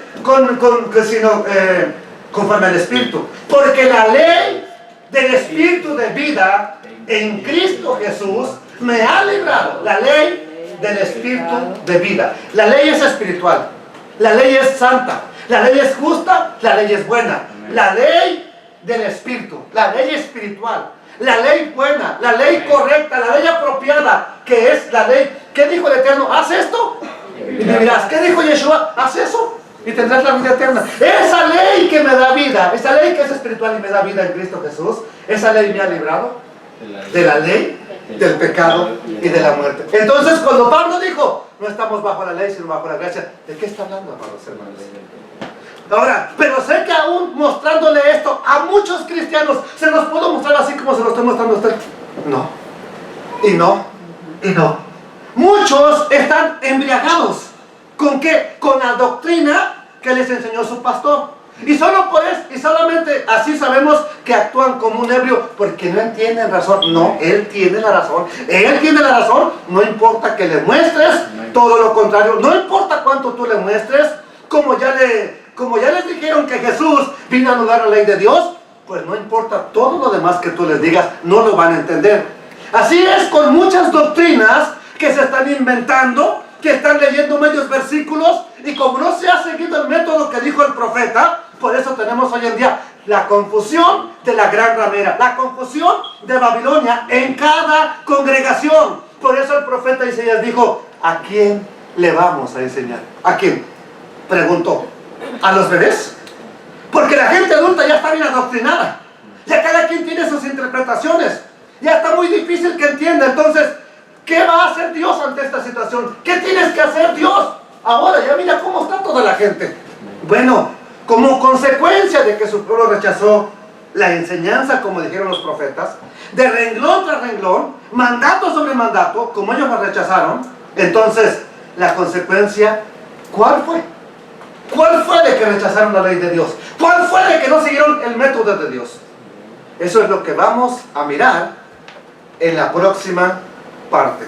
Conforme al Espíritu. Porque la ley del Espíritu de vida en Cristo Jesús me ha librado. La ley del Espíritu de vida. La ley es espiritual, la ley es santa, la ley es justa, la ley es buena. La ley del Espíritu, la ley espiritual, la ley buena, la ley correcta, la ley apropiada, que es la ley. ¿Qué dijo el Eterno? Haz esto y me dirás. ¿Qué dijo Yeshua? Haz eso y tendrás la vida eterna. Esa ley que me da vida, esa ley que es espiritual y me da vida en Cristo Jesús, esa ley me ha librado de la ley, del pecado y de la muerte. Entonces cuando Pablo dijo, no estamos bajo la ley, sino bajo la gracia. ¿De qué está hablando, amados hermanos? Ahora, pero sé que aún mostrándole esto a muchos cristianos, ¿se los puedo mostrar así como se lo estoy mostrando a usted? No. Y no. Y no. Muchos están embriagados. ¿Con qué? Con la doctrina que les enseñó su pastor. Y solo por eso, y solamente así sabemos que actúan como un ebrio, porque no entienden razón. No, él tiene la razón. Él tiene la razón. No importa que le muestres, todo lo contrario. No importa cuánto tú le muestres, como ya les dijeron que Jesús vino a anular la ley de Dios, pues no importa todo lo demás que tú les digas, no lo van a entender. Así es con muchas doctrinas que se están inventando, que están leyendo medios versículos, y como no se ha seguido el método que dijo el profeta, por eso tenemos hoy en día la confusión de la gran ramera, la confusión de Babilonia en cada congregación. Por eso el profeta Isaías dijo, ¿a quién le vamos a enseñar? ¿A quién? Preguntó. ¿A los bebés? Porque la gente adulta ya está bien adoctrinada. Ya cada quien tiene sus interpretaciones. Ya está muy difícil que entienda. Entonces, ¿qué va a hacer Dios ante esta situación? ¿Qué tienes que hacer Dios? Ahora ya mira cómo está toda la gente. Bueno, como consecuencia de que su pueblo rechazó la enseñanza, como dijeron los profetas, de renglón tras renglón, mandato sobre mandato, como ellos la rechazaron, entonces la consecuencia, ¿cuál fue? ¿Cuál fue de que rechazaron la ley de Dios? ¿Cuál fue de que no siguieron el método de Dios? Eso es lo que vamos a mirar en la próxima parte.